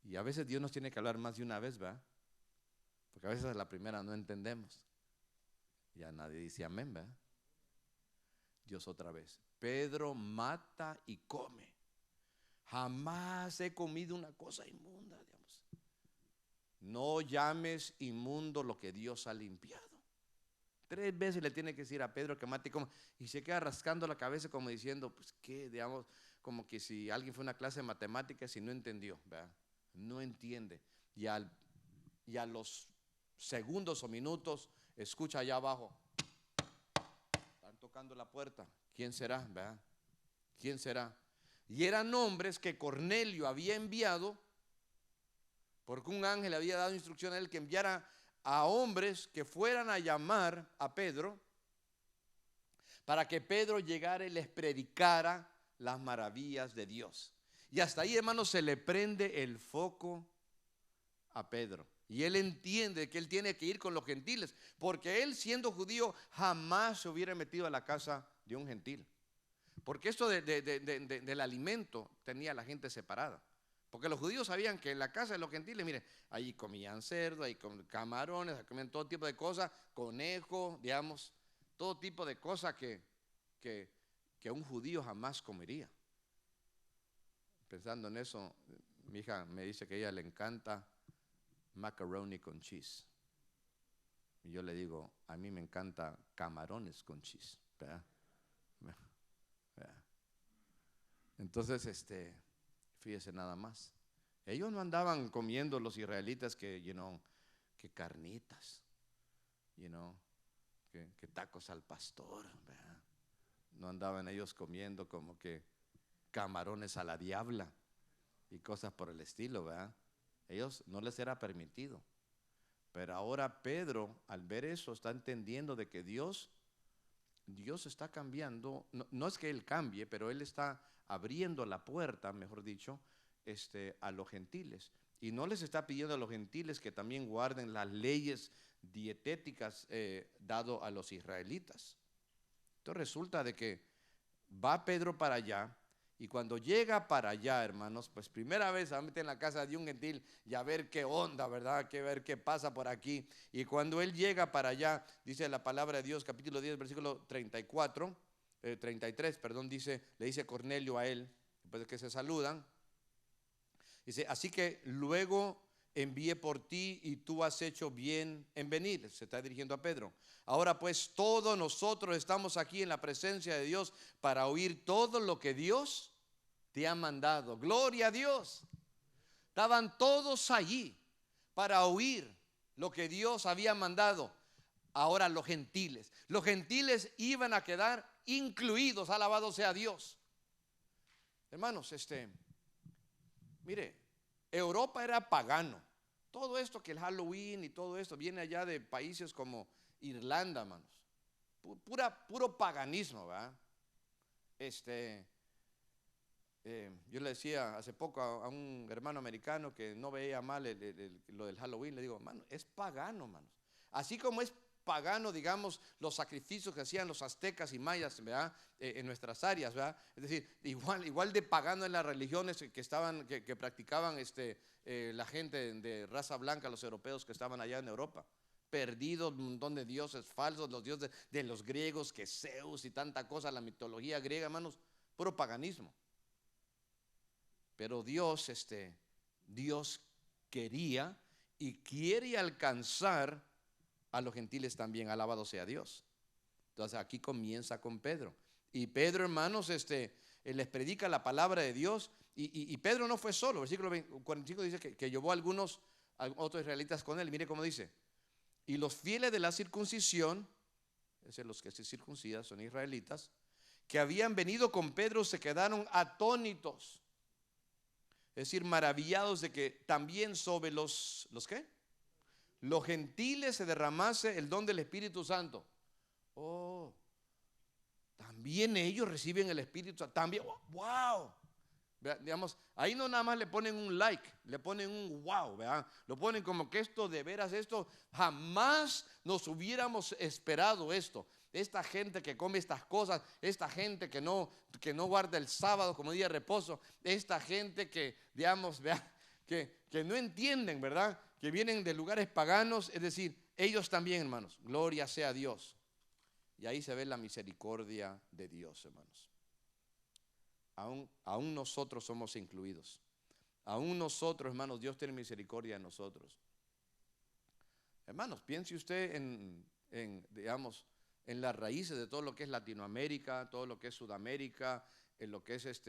Y a veces Dios nos tiene que hablar más de una vez, ¿verdad? Porque a veces a la primera no entendemos. Ya nadie dice amén, ¿verdad? Dios otra vez: Pedro, mata y come. Jamás he comido una cosa inmunda, digamos. No llames inmundo lo que Dios ha limpiado. 3 veces le tiene que decir a Pedro que mate y coma. Y se queda rascando la cabeza como diciendo, pues qué, digamos, como que si alguien fue a una clase de matemáticas y no entendió, ¿verdad? No entiende. Y a los segundos o minutos escucha allá abajo: están tocando la puerta. ¿Quién será? ¿Verdad? ¿Quién será? Y eran hombres que Cornelio había enviado, porque un ángel había dado instrucción a él que enviara a hombres que fueran a llamar a Pedro, para que Pedro llegara y les predicara las maravillas de Dios. Y hasta ahí, hermanos, se le prende el foco a Pedro. Y él entiende que él tiene que ir con los gentiles, porque él, siendo judío, jamás se hubiera metido a la casa de un gentil. Porque esto del alimento tenía a la gente separada. Porque los judíos sabían que en la casa de los gentiles, mire, ahí comían cerdo, ahí comían camarones, ahí comían todo tipo de cosas, conejos, digamos, todo tipo de cosas que un judío jamás comería. Pensando en eso, mi hija me dice que a ella le encanta macaroni con cheese. Y yo le digo: a mí me encanta camarones con cheese, ¿verdad? Entonces, fíjese nada más. Ellos no andaban comiendo, los israelitas, que carnitas, que tacos al pastor, ¿verdad? No andaban ellos comiendo como que camarones a la diabla y cosas por el estilo, ¿verdad? Ellos no les era permitido. Pero ahora Pedro, al ver eso, está entendiendo de que Dios está cambiando. No es que Él cambie, pero Él está abriendo la puerta, mejor dicho, a los gentiles. Y no les está pidiendo a los gentiles que también guarden las leyes dietéticas dado a los israelitas. Entonces resulta de que va Pedro para allá. Y cuando llega para allá, hermanos, pues primera vez se va a meter en la casa de un gentil y a ver qué onda, ¿verdad? Que ver qué pasa por aquí. Y cuando él llega para allá, dice la palabra de Dios, capítulo 10, versículo 33, le dice Cornelio a él, después de que se saludan, dice: así que luego envié por ti y tú has hecho bien en venir. Se está dirigiendo a Pedro. Ahora pues todos nosotros estamos aquí en la presencia de Dios para oír todo lo que Dios te ha mandado. Gloria a Dios. Estaban todos allí para oír lo que Dios había mandado. Ahora los gentiles iban a quedar incluidos. Alabado sea Dios. Hermanos, mire, Europa era pagano. Todo esto que el Halloween y todo esto viene allá de países como Irlanda, hermanos. Puro paganismo, ¿verdad? Yo le decía hace poco a un hermano americano que no veía mal lo del Halloween. Le digo: hermano, es pagano, hermanos. Así como es pagano, digamos, los sacrificios que hacían los aztecas y mayas, ¿verdad? En nuestras áreas, ¿verdad? Es decir, igual de pagano en las religiones que practicaban la gente de raza blanca, los europeos que estaban allá en Europa. Perdidos, un montón de dioses falsos, los dioses de los griegos, que Zeus y tanta cosa, la mitología griega, hermanos, puro paganismo. Pero Dios quería y quiere alcanzar a los gentiles también. Alabado sea Dios. Entonces aquí comienza con Pedro. Y Pedro, hermanos, les predica la palabra de Dios. y Pedro no fue solo. Versículo 45 dice que llevó a otros israelitas con él. Y mire cómo dice: y los fieles de la circuncisión, es decir, los que se circuncidan son israelitas, que habían venido con Pedro, se quedaron atónitos, es decir, maravillados de que también sobre los ¿qué? Los gentiles se derramase el don del Espíritu Santo. Oh, también ellos reciben el Espíritu Santo. También, wow. Digamos, ahí no nada más le ponen un like, le ponen un wow, ¿verdad? Lo ponen como que esto de veras, esto jamás nos hubiéramos esperado esto. Esta gente que come estas cosas, esta gente que no guarda el sábado como día de reposo, esta gente que, digamos, que no entienden, ¿verdad? Que vienen de lugares paganos, es decir, ellos también, hermanos, gloria sea a Dios. Y ahí se ve la misericordia de Dios, hermanos. Aún nosotros somos incluidos. Aún nosotros, hermanos, Dios tiene misericordia de nosotros. Hermanos, piense usted digamos, en las raíces de todo lo que es Latinoamérica, todo lo que es Sudamérica, en lo que es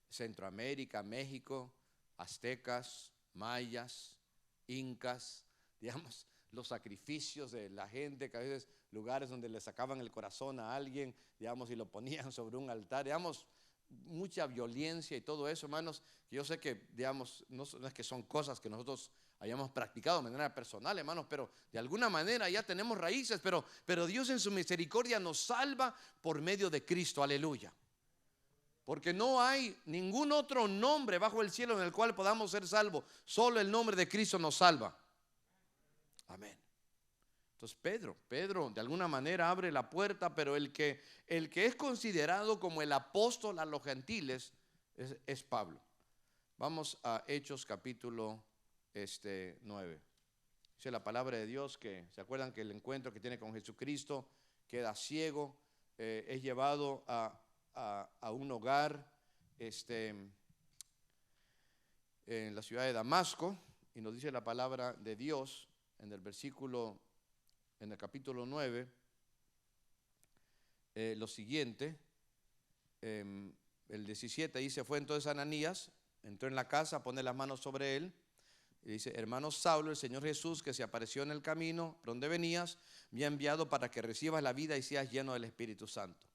Centroamérica, México, aztecas, mayas, incas, digamos, los sacrificios de la gente, que a veces lugares donde le sacaban el corazón a alguien, digamos, y lo ponían sobre un altar, digamos, mucha violencia y todo eso, hermanos, que yo sé que, digamos, no es que son cosas que nosotros hayamos practicado de manera personal, hermanos, pero de alguna manera ya tenemos raíces, pero Dios en su misericordia nos salva por medio de Cristo, aleluya. Porque no hay ningún otro nombre bajo el cielo en el cual podamos ser salvos, solo el nombre de Cristo nos salva. Amén. Entonces Pedro de alguna manera abre la puerta, pero el que es considerado como el apóstol a los gentiles es Pablo. Vamos a Hechos capítulo 9. Dice la palabra de Dios que, ¿se acuerdan que el encuentro que tiene con Jesucristo? Queda ciego, es llevado a un hogar en la ciudad de Damasco, y nos dice la palabra de Dios en el capítulo 9, lo siguiente, el 17 dice: fue entonces Ananías, entró en la casa, pone las manos sobre él, y dice: hermano Saulo, el Señor Jesús que se apareció en el camino por donde venías, me ha enviado para que recibas la vida y seas lleno del Espíritu Santo.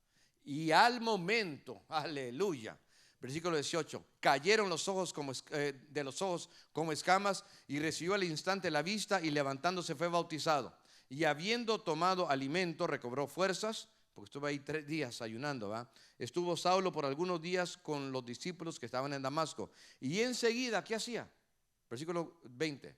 Y al momento, aleluya, versículo 18, cayeron los ojos de los ojos como escamas, y recibió al instante la vista, y levantándose fue bautizado. Y habiendo tomado alimento, recobró fuerzas, porque estuvo ahí 3 días ayunando, ¿va? Estuvo Saulo por algunos días con los discípulos que estaban en Damasco. Y enseguida, ¿qué hacía? Versículo 20.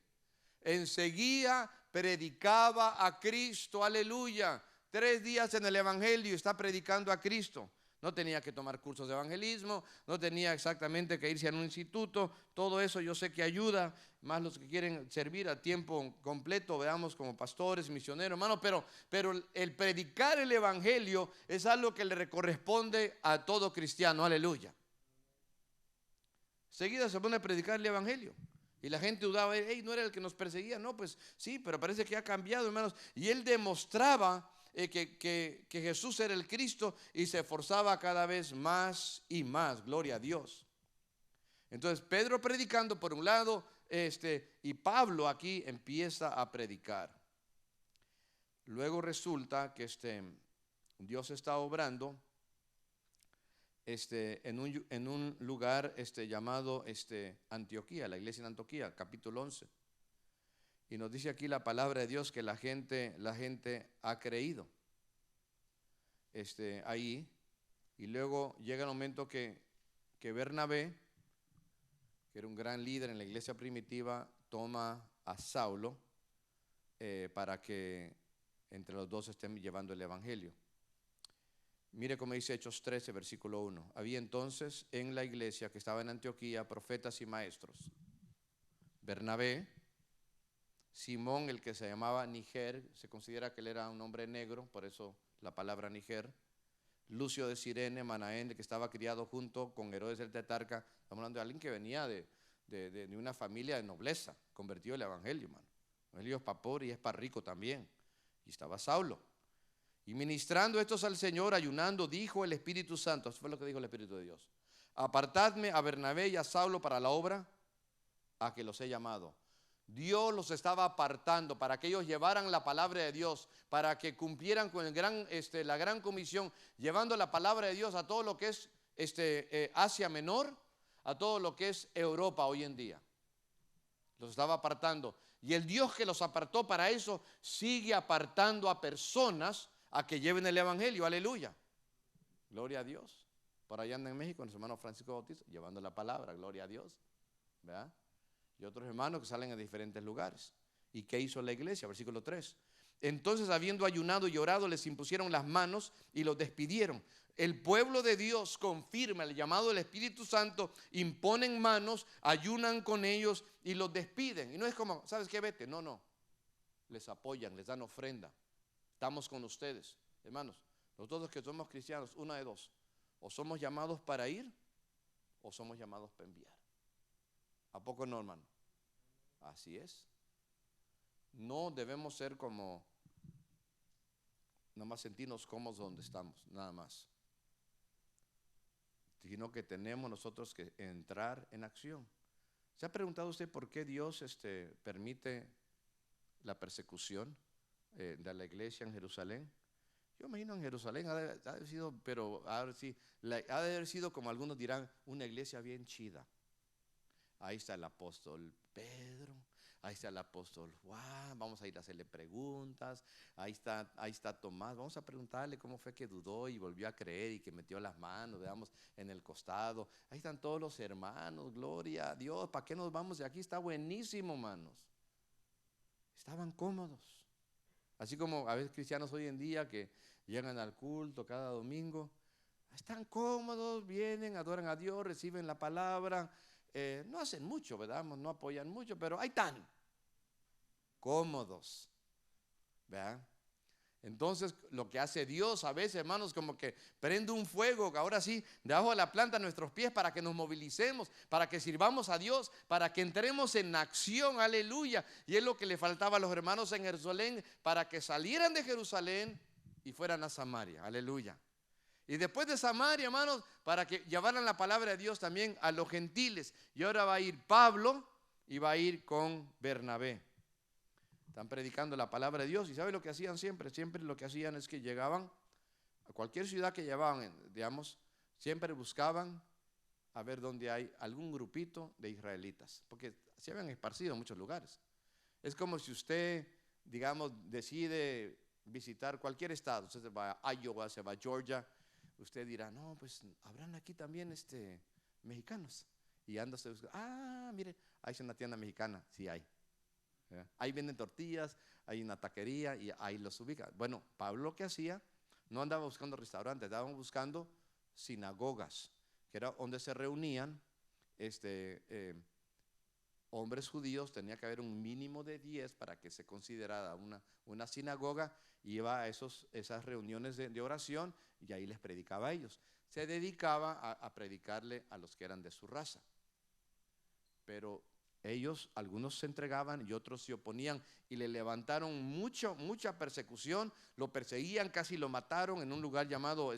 Enseguida predicaba a Cristo, aleluya. 3 días en el evangelio está predicando a Cristo. No tenía que tomar cursos de evangelismo, no tenía exactamente que irse a un instituto. Todo eso yo sé que ayuda, más los que quieren servir a tiempo completo, veamos, como pastores, misioneros, hermano, pero el predicar el evangelio es algo que le corresponde a todo cristiano, aleluya. Seguida se pone a predicar el evangelio. Y la gente dudaba: hey, ¿no era el que nos perseguía? No, pues sí, pero parece que ha cambiado, hermanos. Y él demostraba que Jesús era el Cristo, y se esforzaba cada vez más y más, gloria a Dios. Entonces Pedro predicando por un lado, y Pablo aquí empieza a predicar. Luego resulta que Dios está obrando en un lugar llamado Antioquía, la iglesia en Antioquía, capítulo 11. Y nos dice aquí la palabra de Dios que la gente ha creído ahí. Y luego llega el momento que Bernabé, que era un gran líder en la iglesia primitiva, toma a Saulo para que entre los dos estén llevando el evangelio. Mire cómo dice Hechos 13, versículo 1. Había entonces en la iglesia que estaba en Antioquía profetas y maestros: Bernabé, Simón, el que se llamaba Niger, se considera que él era un hombre negro, por eso la palabra Niger; Lucio de Cirene, Manaén, que estaba criado junto con Herodes el tetrarca. Estamos hablando de alguien que venía de una familia de nobleza, convertido al evangelio, hermano. El evangelio es para pobre y es para rico también. Y estaba Saulo. Y ministrando estos al Señor, ayunando, dijo el Espíritu Santo, eso fue lo que dijo el Espíritu de Dios: apartadme a Bernabé y a Saulo para la obra a que los he llamado. Dios los estaba apartando para que ellos llevaran la palabra de Dios, para que cumplieran con la gran comisión, llevando la palabra de Dios a todo lo que es Asia Menor, a todo lo que es Europa hoy en día. Los estaba apartando. Y el Dios que los apartó para eso sigue apartando a personas a que lleven el evangelio. Aleluya. Gloria a Dios. Por allá anda en México nuestro hermano Francisco Bautista llevando la palabra. Gloria a Dios. ¿Verdad? Y otros hermanos que salen a diferentes lugares. ¿Y qué hizo la iglesia? Versículo 3. Entonces, habiendo ayunado y orado, les impusieron las manos y los despidieron. El pueblo de Dios confirma el llamado del Espíritu Santo, imponen manos, ayunan con ellos y los despiden. Y no es como, ¿sabes qué? Vete. No, no. Les apoyan, les dan ofrenda. Estamos con ustedes. Hermanos, nosotros que somos cristianos, una de dos. O somos llamados para ir o somos llamados para enviar. ¿A poco no, hermano? Así es. No debemos ser como nada más sentirnos cómodos donde estamos, nada más, sino que tenemos nosotros que entrar en acción. ¿Se ha preguntado usted por qué Dios permite la persecución de la iglesia en Jerusalén? Yo imagino en Jerusalén ha de haber sido, pero ha de haber sido, como algunos dirán, una iglesia bien chida. Ahí está el apóstol Pedro, ahí está el apóstol Juan, vamos a ir a hacerle preguntas, ahí está Tomás, vamos a preguntarle cómo fue que dudó y volvió a creer y que metió las manos, veamos, en el costado. Ahí están todos los hermanos, gloria a Dios. ¿Para qué nos vamos de aquí? Está buenísimo, hermanos. Estaban cómodos. Así como a veces cristianos hoy en día que llegan al culto cada domingo, están cómodos, vienen, adoran a Dios, reciben la palabra. No hacen mucho, ¿verdad? No apoyan mucho, pero ahí están, cómodos, ¿verdad? Entonces, lo que hace Dios a veces, hermanos, como que prende un fuego, que ahora sí, debajo de la planta a nuestros pies para que nos movilicemos, para que sirvamos a Dios, para que entremos en acción, aleluya. Y es lo que le faltaba a los hermanos en Jerusalén, para que salieran de Jerusalén y fueran a Samaria, aleluya. Y después de Samaria, hermanos, para que llevaran la palabra de Dios también a los gentiles. Y ahora va a ir Pablo y va a ir con Bernabé. Están predicando la palabra de Dios. ¿Y sabe lo que hacían siempre? Siempre lo que hacían es que llegaban a cualquier ciudad que llevaban, digamos, siempre buscaban a ver dónde hay algún grupito de israelitas, porque se habían esparcido en muchos lugares. Es como si usted, digamos, decide visitar cualquier estado. Usted se va a Iowa, se va a Georgia. Usted dirá, no, pues habrán aquí también mexicanos. Y anda usted buscando, mire, hay una tienda mexicana. Sí hay. Ahí venden tortillas, hay una taquería y ahí los ubica. Bueno, Pablo lo que hacía, no andaba buscando restaurantes, estaban buscando sinagogas, que era donde se reunían hombres judíos. Tenía que haber un mínimo de 10 para que se considerara una sinagoga. Iba a esas reuniones de oración y ahí les predicaba a ellos. Se dedicaba a predicarle a los que eran de su raza. Pero ellos, algunos se entregaban y otros se oponían y le levantaron mucha persecución. Lo perseguían, casi lo mataron en un lugar llamado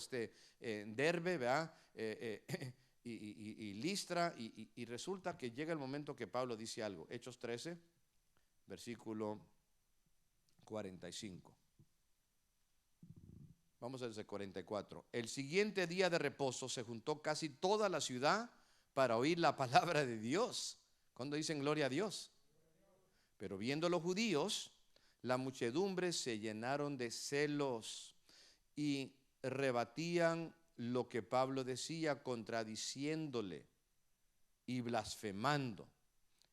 Derbe, ¿verdad? Y Listra, y resulta que llega el momento que Pablo dice algo. Hechos 13, versículo 45. Vamos a desde 44. El siguiente día de reposo se juntó casi toda la ciudad para oír la palabra de Dios. ¿Cuándo dicen gloria a Dios? Pero viendo los judíos, la muchedumbre se llenaron de celos y rebatían lo que Pablo decía, contradiciéndole y blasfemando.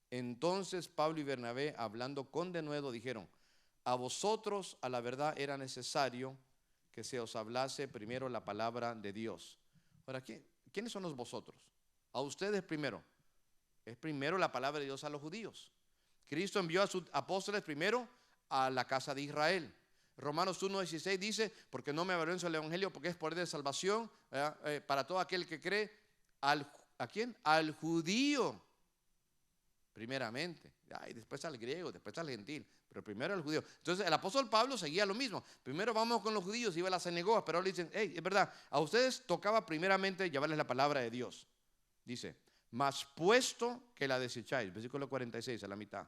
Entonces Pablo y Bernabé, hablando con denuedo, dijeron: a vosotros a la verdad era necesario que se os hablase primero la palabra de Dios. Ahora, ¿quiénes son los vosotros? A ustedes primero. Es primero la palabra de Dios a los judíos. Cristo envió a sus apóstoles primero a la casa de Israel. Romanos 1:16 dice: porque no me avergüenzo del evangelio, porque es poder de salvación para todo aquel que cree. ¿A quién? Al judío primeramente, y después al griego, después al gentil, pero primero al judío. Entonces el apóstol Pablo seguía lo mismo. Primero vamos con los judíos, iba a las sinagogas, pero ahora le dicen: hey, es verdad, a ustedes tocaba primeramente llevarles la palabra de Dios. Dice, mas puesto que la desecháis, versículo 46 a la mitad,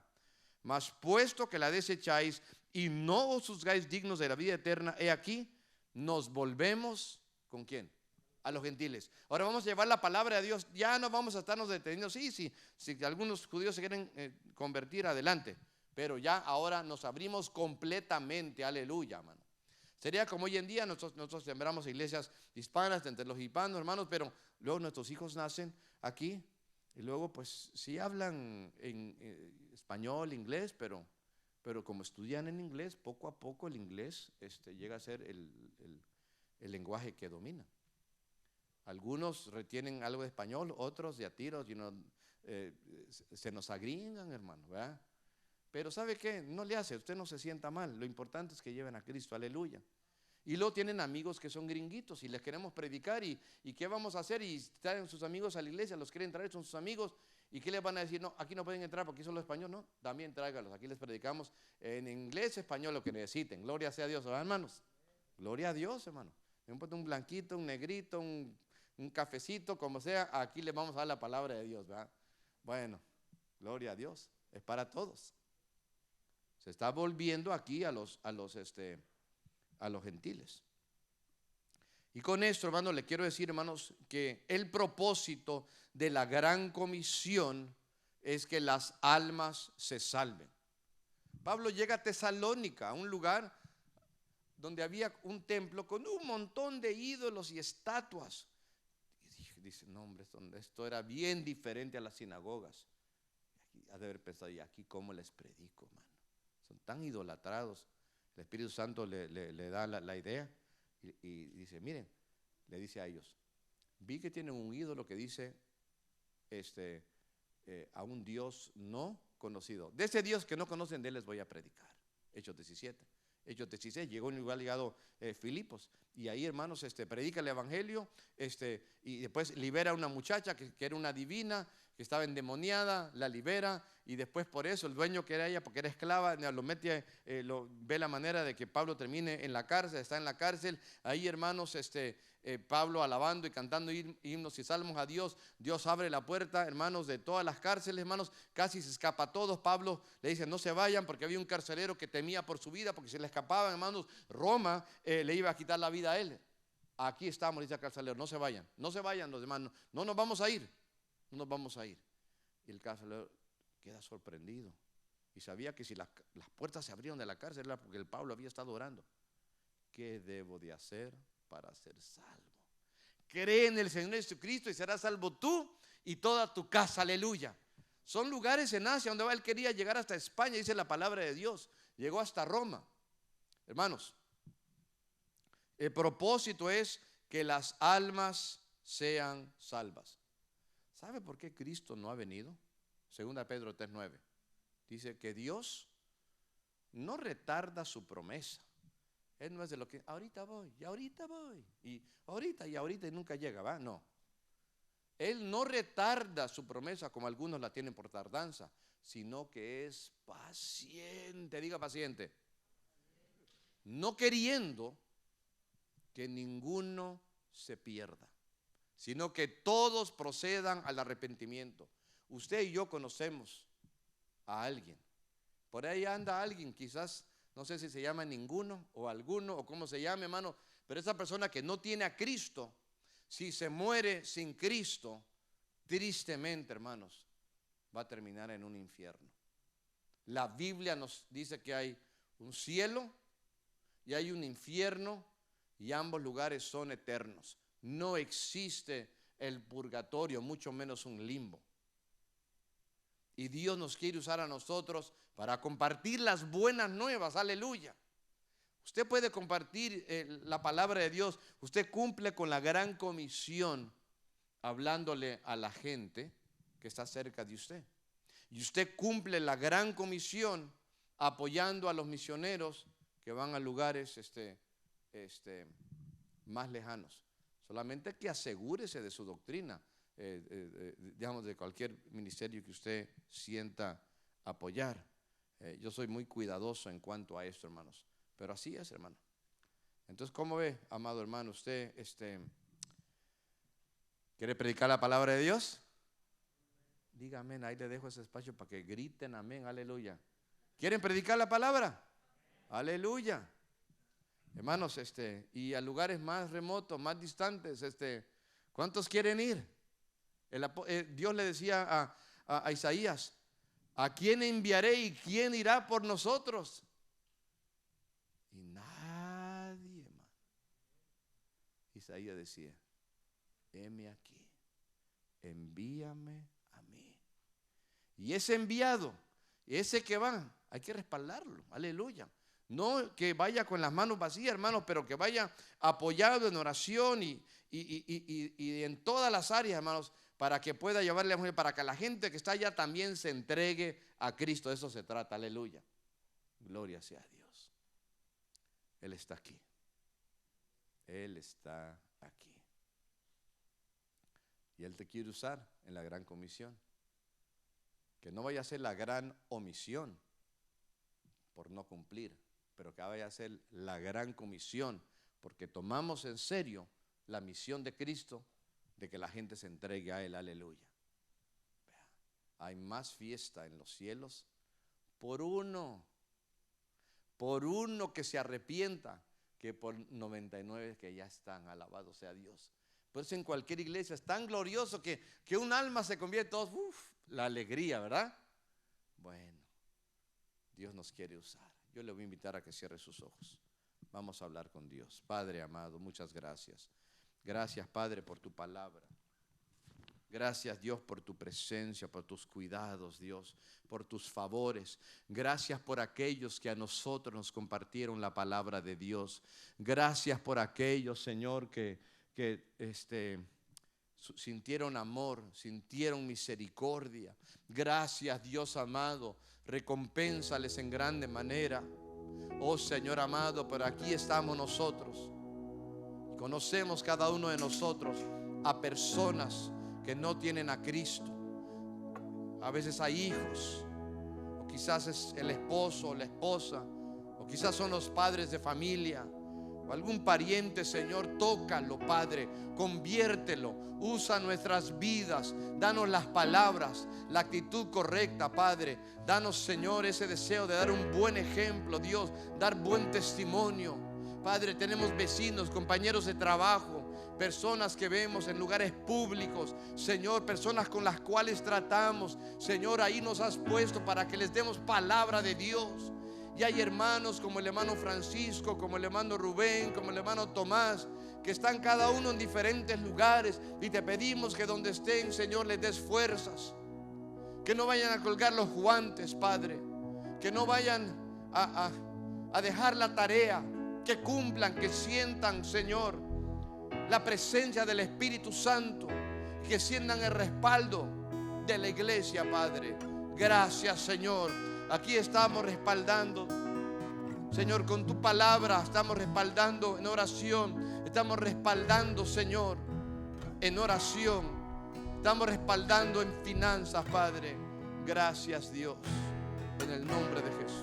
mas puesto que la desecháis y no os juzgáis dignos de la vida eterna, he aquí, nos volvemos, ¿con quién? A los gentiles. Ahora vamos a llevar la palabra de Dios, ya no vamos a estarnos deteniendo. Sí, si algunos judíos se quieren convertir, adelante, pero ya ahora nos abrimos completamente, aleluya, hermano. Sería como hoy en día nosotros sembramos iglesias hispanas entre los hispanos, hermanos, pero luego nuestros hijos nacen aquí y luego pues sí hablan en español, inglés, pero como estudian en inglés, poco a poco el inglés llega a ser el lenguaje que domina. Algunos retienen algo de español, otros de a tiros se nos agringan, hermano, ¿verdad? Pero ¿sabe qué? No le hace, usted no se sienta mal. Lo importante es que lleven a Cristo, aleluya. Y luego tienen amigos que son gringuitos y les queremos predicar y ¿qué vamos a hacer? Y traen sus amigos a la iglesia, los quieren traer, son sus amigos. ¿Y qué les van a decir? No, aquí no pueden entrar porque solo español, no. También tráigalos, aquí les predicamos en inglés, español, lo que necesiten. Gloria sea a Dios, ¿verdad, hermanos? Gloria a Dios, hermano. Un blanquito, un negrito, un cafecito, como sea, aquí les vamos a dar la palabra de Dios, ¿verdad? Bueno, gloria a Dios, es para todos. Se está volviendo aquí a los gentiles. Y con esto, hermanos, le quiero decir, hermanos, que el propósito de la gran comisión es que las almas se salven. Pablo llega a Tesalónica, a un lugar donde había un templo con un montón de ídolos y estatuas. Y dice, no, hombre, esto era bien diferente a las sinagogas. Y ha de haber pensado, ¿y aquí cómo les predico, hermano? Son tan idolatrados. El Espíritu Santo le da la idea y dice, miren, le dice a ellos, vi que tienen un ídolo que dice a un Dios no conocido. De ese Dios que no conocen, de él les voy a predicar. Hechos 17. Hechos 16, llegó a un lugar ligado Filipos, y ahí, hermanos, predica el evangelio, y después libera a una muchacha que era una divina, que estaba endemoniada, la libera, y después por eso el dueño, que era ella, porque era esclava, lo mete, ve la manera de que Pablo termine en la cárcel, está en la cárcel, ahí, hermanos, Pablo alabando y cantando himnos y salmos a Dios. Dios abre la puerta, hermanos, de todas las cárceles, hermanos, casi se escapa a todos. Pablo le dice, no se vayan, porque había un carcelero que temía por su vida, porque si le escapaban, hermanos, Roma le iba a quitar la vida a él. Aquí estamos, dice el carcelero, no se vayan los demás, no nos vamos a ir, no nos vamos a ir. Y el carcelero queda sorprendido y sabía que si las puertas se abrieron de la cárcel era porque el Pablo había estado orando. ¿Qué debo de hacer para ser salvo? Cree en el Señor Jesucristo y serás salvo tú y toda tu casa, aleluya. Son lugares en Asia donde él quería llegar hasta España, dice la palabra de Dios. Llegó hasta Roma. Hermanos, el propósito es que las almas sean salvas. ¿Sabe por qué Cristo no ha venido? Segunda Pedro 3:9. Dice que Dios no retarda su promesa. Él no es de lo que ahorita voy, y ahorita voy, y ahorita y nunca llega, ¿va? No. Él no retarda su promesa como algunos la tienen por tardanza, sino que es paciente, diga paciente. No queriendo que ninguno se pierda, sino que todos procedan al arrepentimiento. Usted y yo conocemos a alguien. Por ahí anda alguien, quizás, no sé si se llama ninguno o alguno o cómo se llame, hermano, pero esa persona que no tiene a Cristo, si se muere sin Cristo, tristemente, hermanos, va a terminar en un infierno. La Biblia nos dice que hay un cielo y hay un infierno y ambos lugares son eternos. No existe el purgatorio, mucho menos un limbo. Y Dios nos quiere usar a nosotros para compartir las buenas nuevas, aleluya. Usted puede compartir la palabra de Dios. Usted cumple con la gran comisión hablándole a la gente que está cerca de usted. Y usted cumple la gran comisión apoyando a los misioneros que van a lugares más lejanos. Solamente que asegúrese de su doctrina, digamos, de cualquier ministerio que usted sienta apoyar. Yo soy muy cuidadoso en cuanto a esto, hermanos. Pero así es, hermano. Entonces, ¿cómo ve, amado hermano? ¿Usted quiere predicar la palabra de Dios? Diga amén. Ahí le dejo ese espacio para que griten amén. Aleluya. ¿Quieren predicar la palabra? Aleluya. Hermanos, y a lugares más remotos, más distantes, ¿cuántos quieren ir? Dios le decía a Isaías: ¿a quién enviaré y quién irá por nosotros? Y nadie más. Isaías decía: heme aquí, envíame a mí. Y ese enviado, ese que va, hay que respaldarlo. Aleluya. No que vaya con las manos vacías, hermanos, pero que vaya apoyado en oración y en todas las áreas, hermanos, para que pueda llevarle a mujer, para que la gente que está allá también se entregue a Cristo. De eso se trata. Aleluya. Gloria sea a Dios. Él está aquí. Él está aquí. Y Él te quiere usar en la gran comisión. Que no vaya a ser la gran omisión por no cumplir, pero que vaya a ser la gran comisión, porque tomamos en serio la misión de Cristo de que la gente se entregue a Él. Aleluya. Hay más fiesta en los cielos por uno que se arrepienta, que por 99 que ya están. Alabado sea Dios. Por eso en cualquier iglesia es tan glorioso que un alma se convierte, todos, la alegría, ¿verdad? Bueno, Dios nos quiere usar. Yo le voy a invitar a que cierre sus ojos. Vamos a hablar con Dios. Padre amado, muchas gracias. Gracias, Padre, por tu palabra. Gracias, Dios, por tu presencia, por tus cuidados, Dios, por tus favores. Gracias por aquellos que a nosotros nos compartieron la palabra de Dios. Gracias por aquellos, Señor, que sintieron amor, sintieron misericordia. Gracias, Dios amado. Recompénsales en grande manera. Oh Señor amado, pero aquí estamos nosotros. Conocemos cada uno de nosotros a personas que no tienen a Cristo. A veces hay hijos, o quizás es el esposo o la esposa, o quizás son los padres de familia, o algún pariente. Señor, tócalo, Padre, conviértelo, usa nuestras vidas, danos las palabras, la actitud correcta, Padre. Danos, Señor, ese deseo de dar un buen ejemplo, Dios, dar buen testimonio. Padre, tenemos vecinos, compañeros de trabajo, personas que vemos en lugares públicos, Señor, personas con las cuales tratamos. Señor, ahí nos has puesto para que les demos palabra de Dios. Y hay hermanos como el hermano Francisco, como el hermano Rubén, como el hermano Tomás, que están cada uno en diferentes lugares, y te pedimos que donde estén, Señor, les des fuerzas, que no vayan a colgar los guantes, Padre, que no vayan a dejar la tarea, que cumplan, que sientan, Señor, la presencia del Espíritu Santo, que sientan el respaldo de la iglesia, Padre. Gracias, Señor. Aquí estamos respaldando, Señor, con tu palabra. Estamos respaldando en oración. Estamos respaldando, Señor, en oración. Estamos respaldando en finanzas, Padre. Gracias, Dios, en el nombre de Jesús.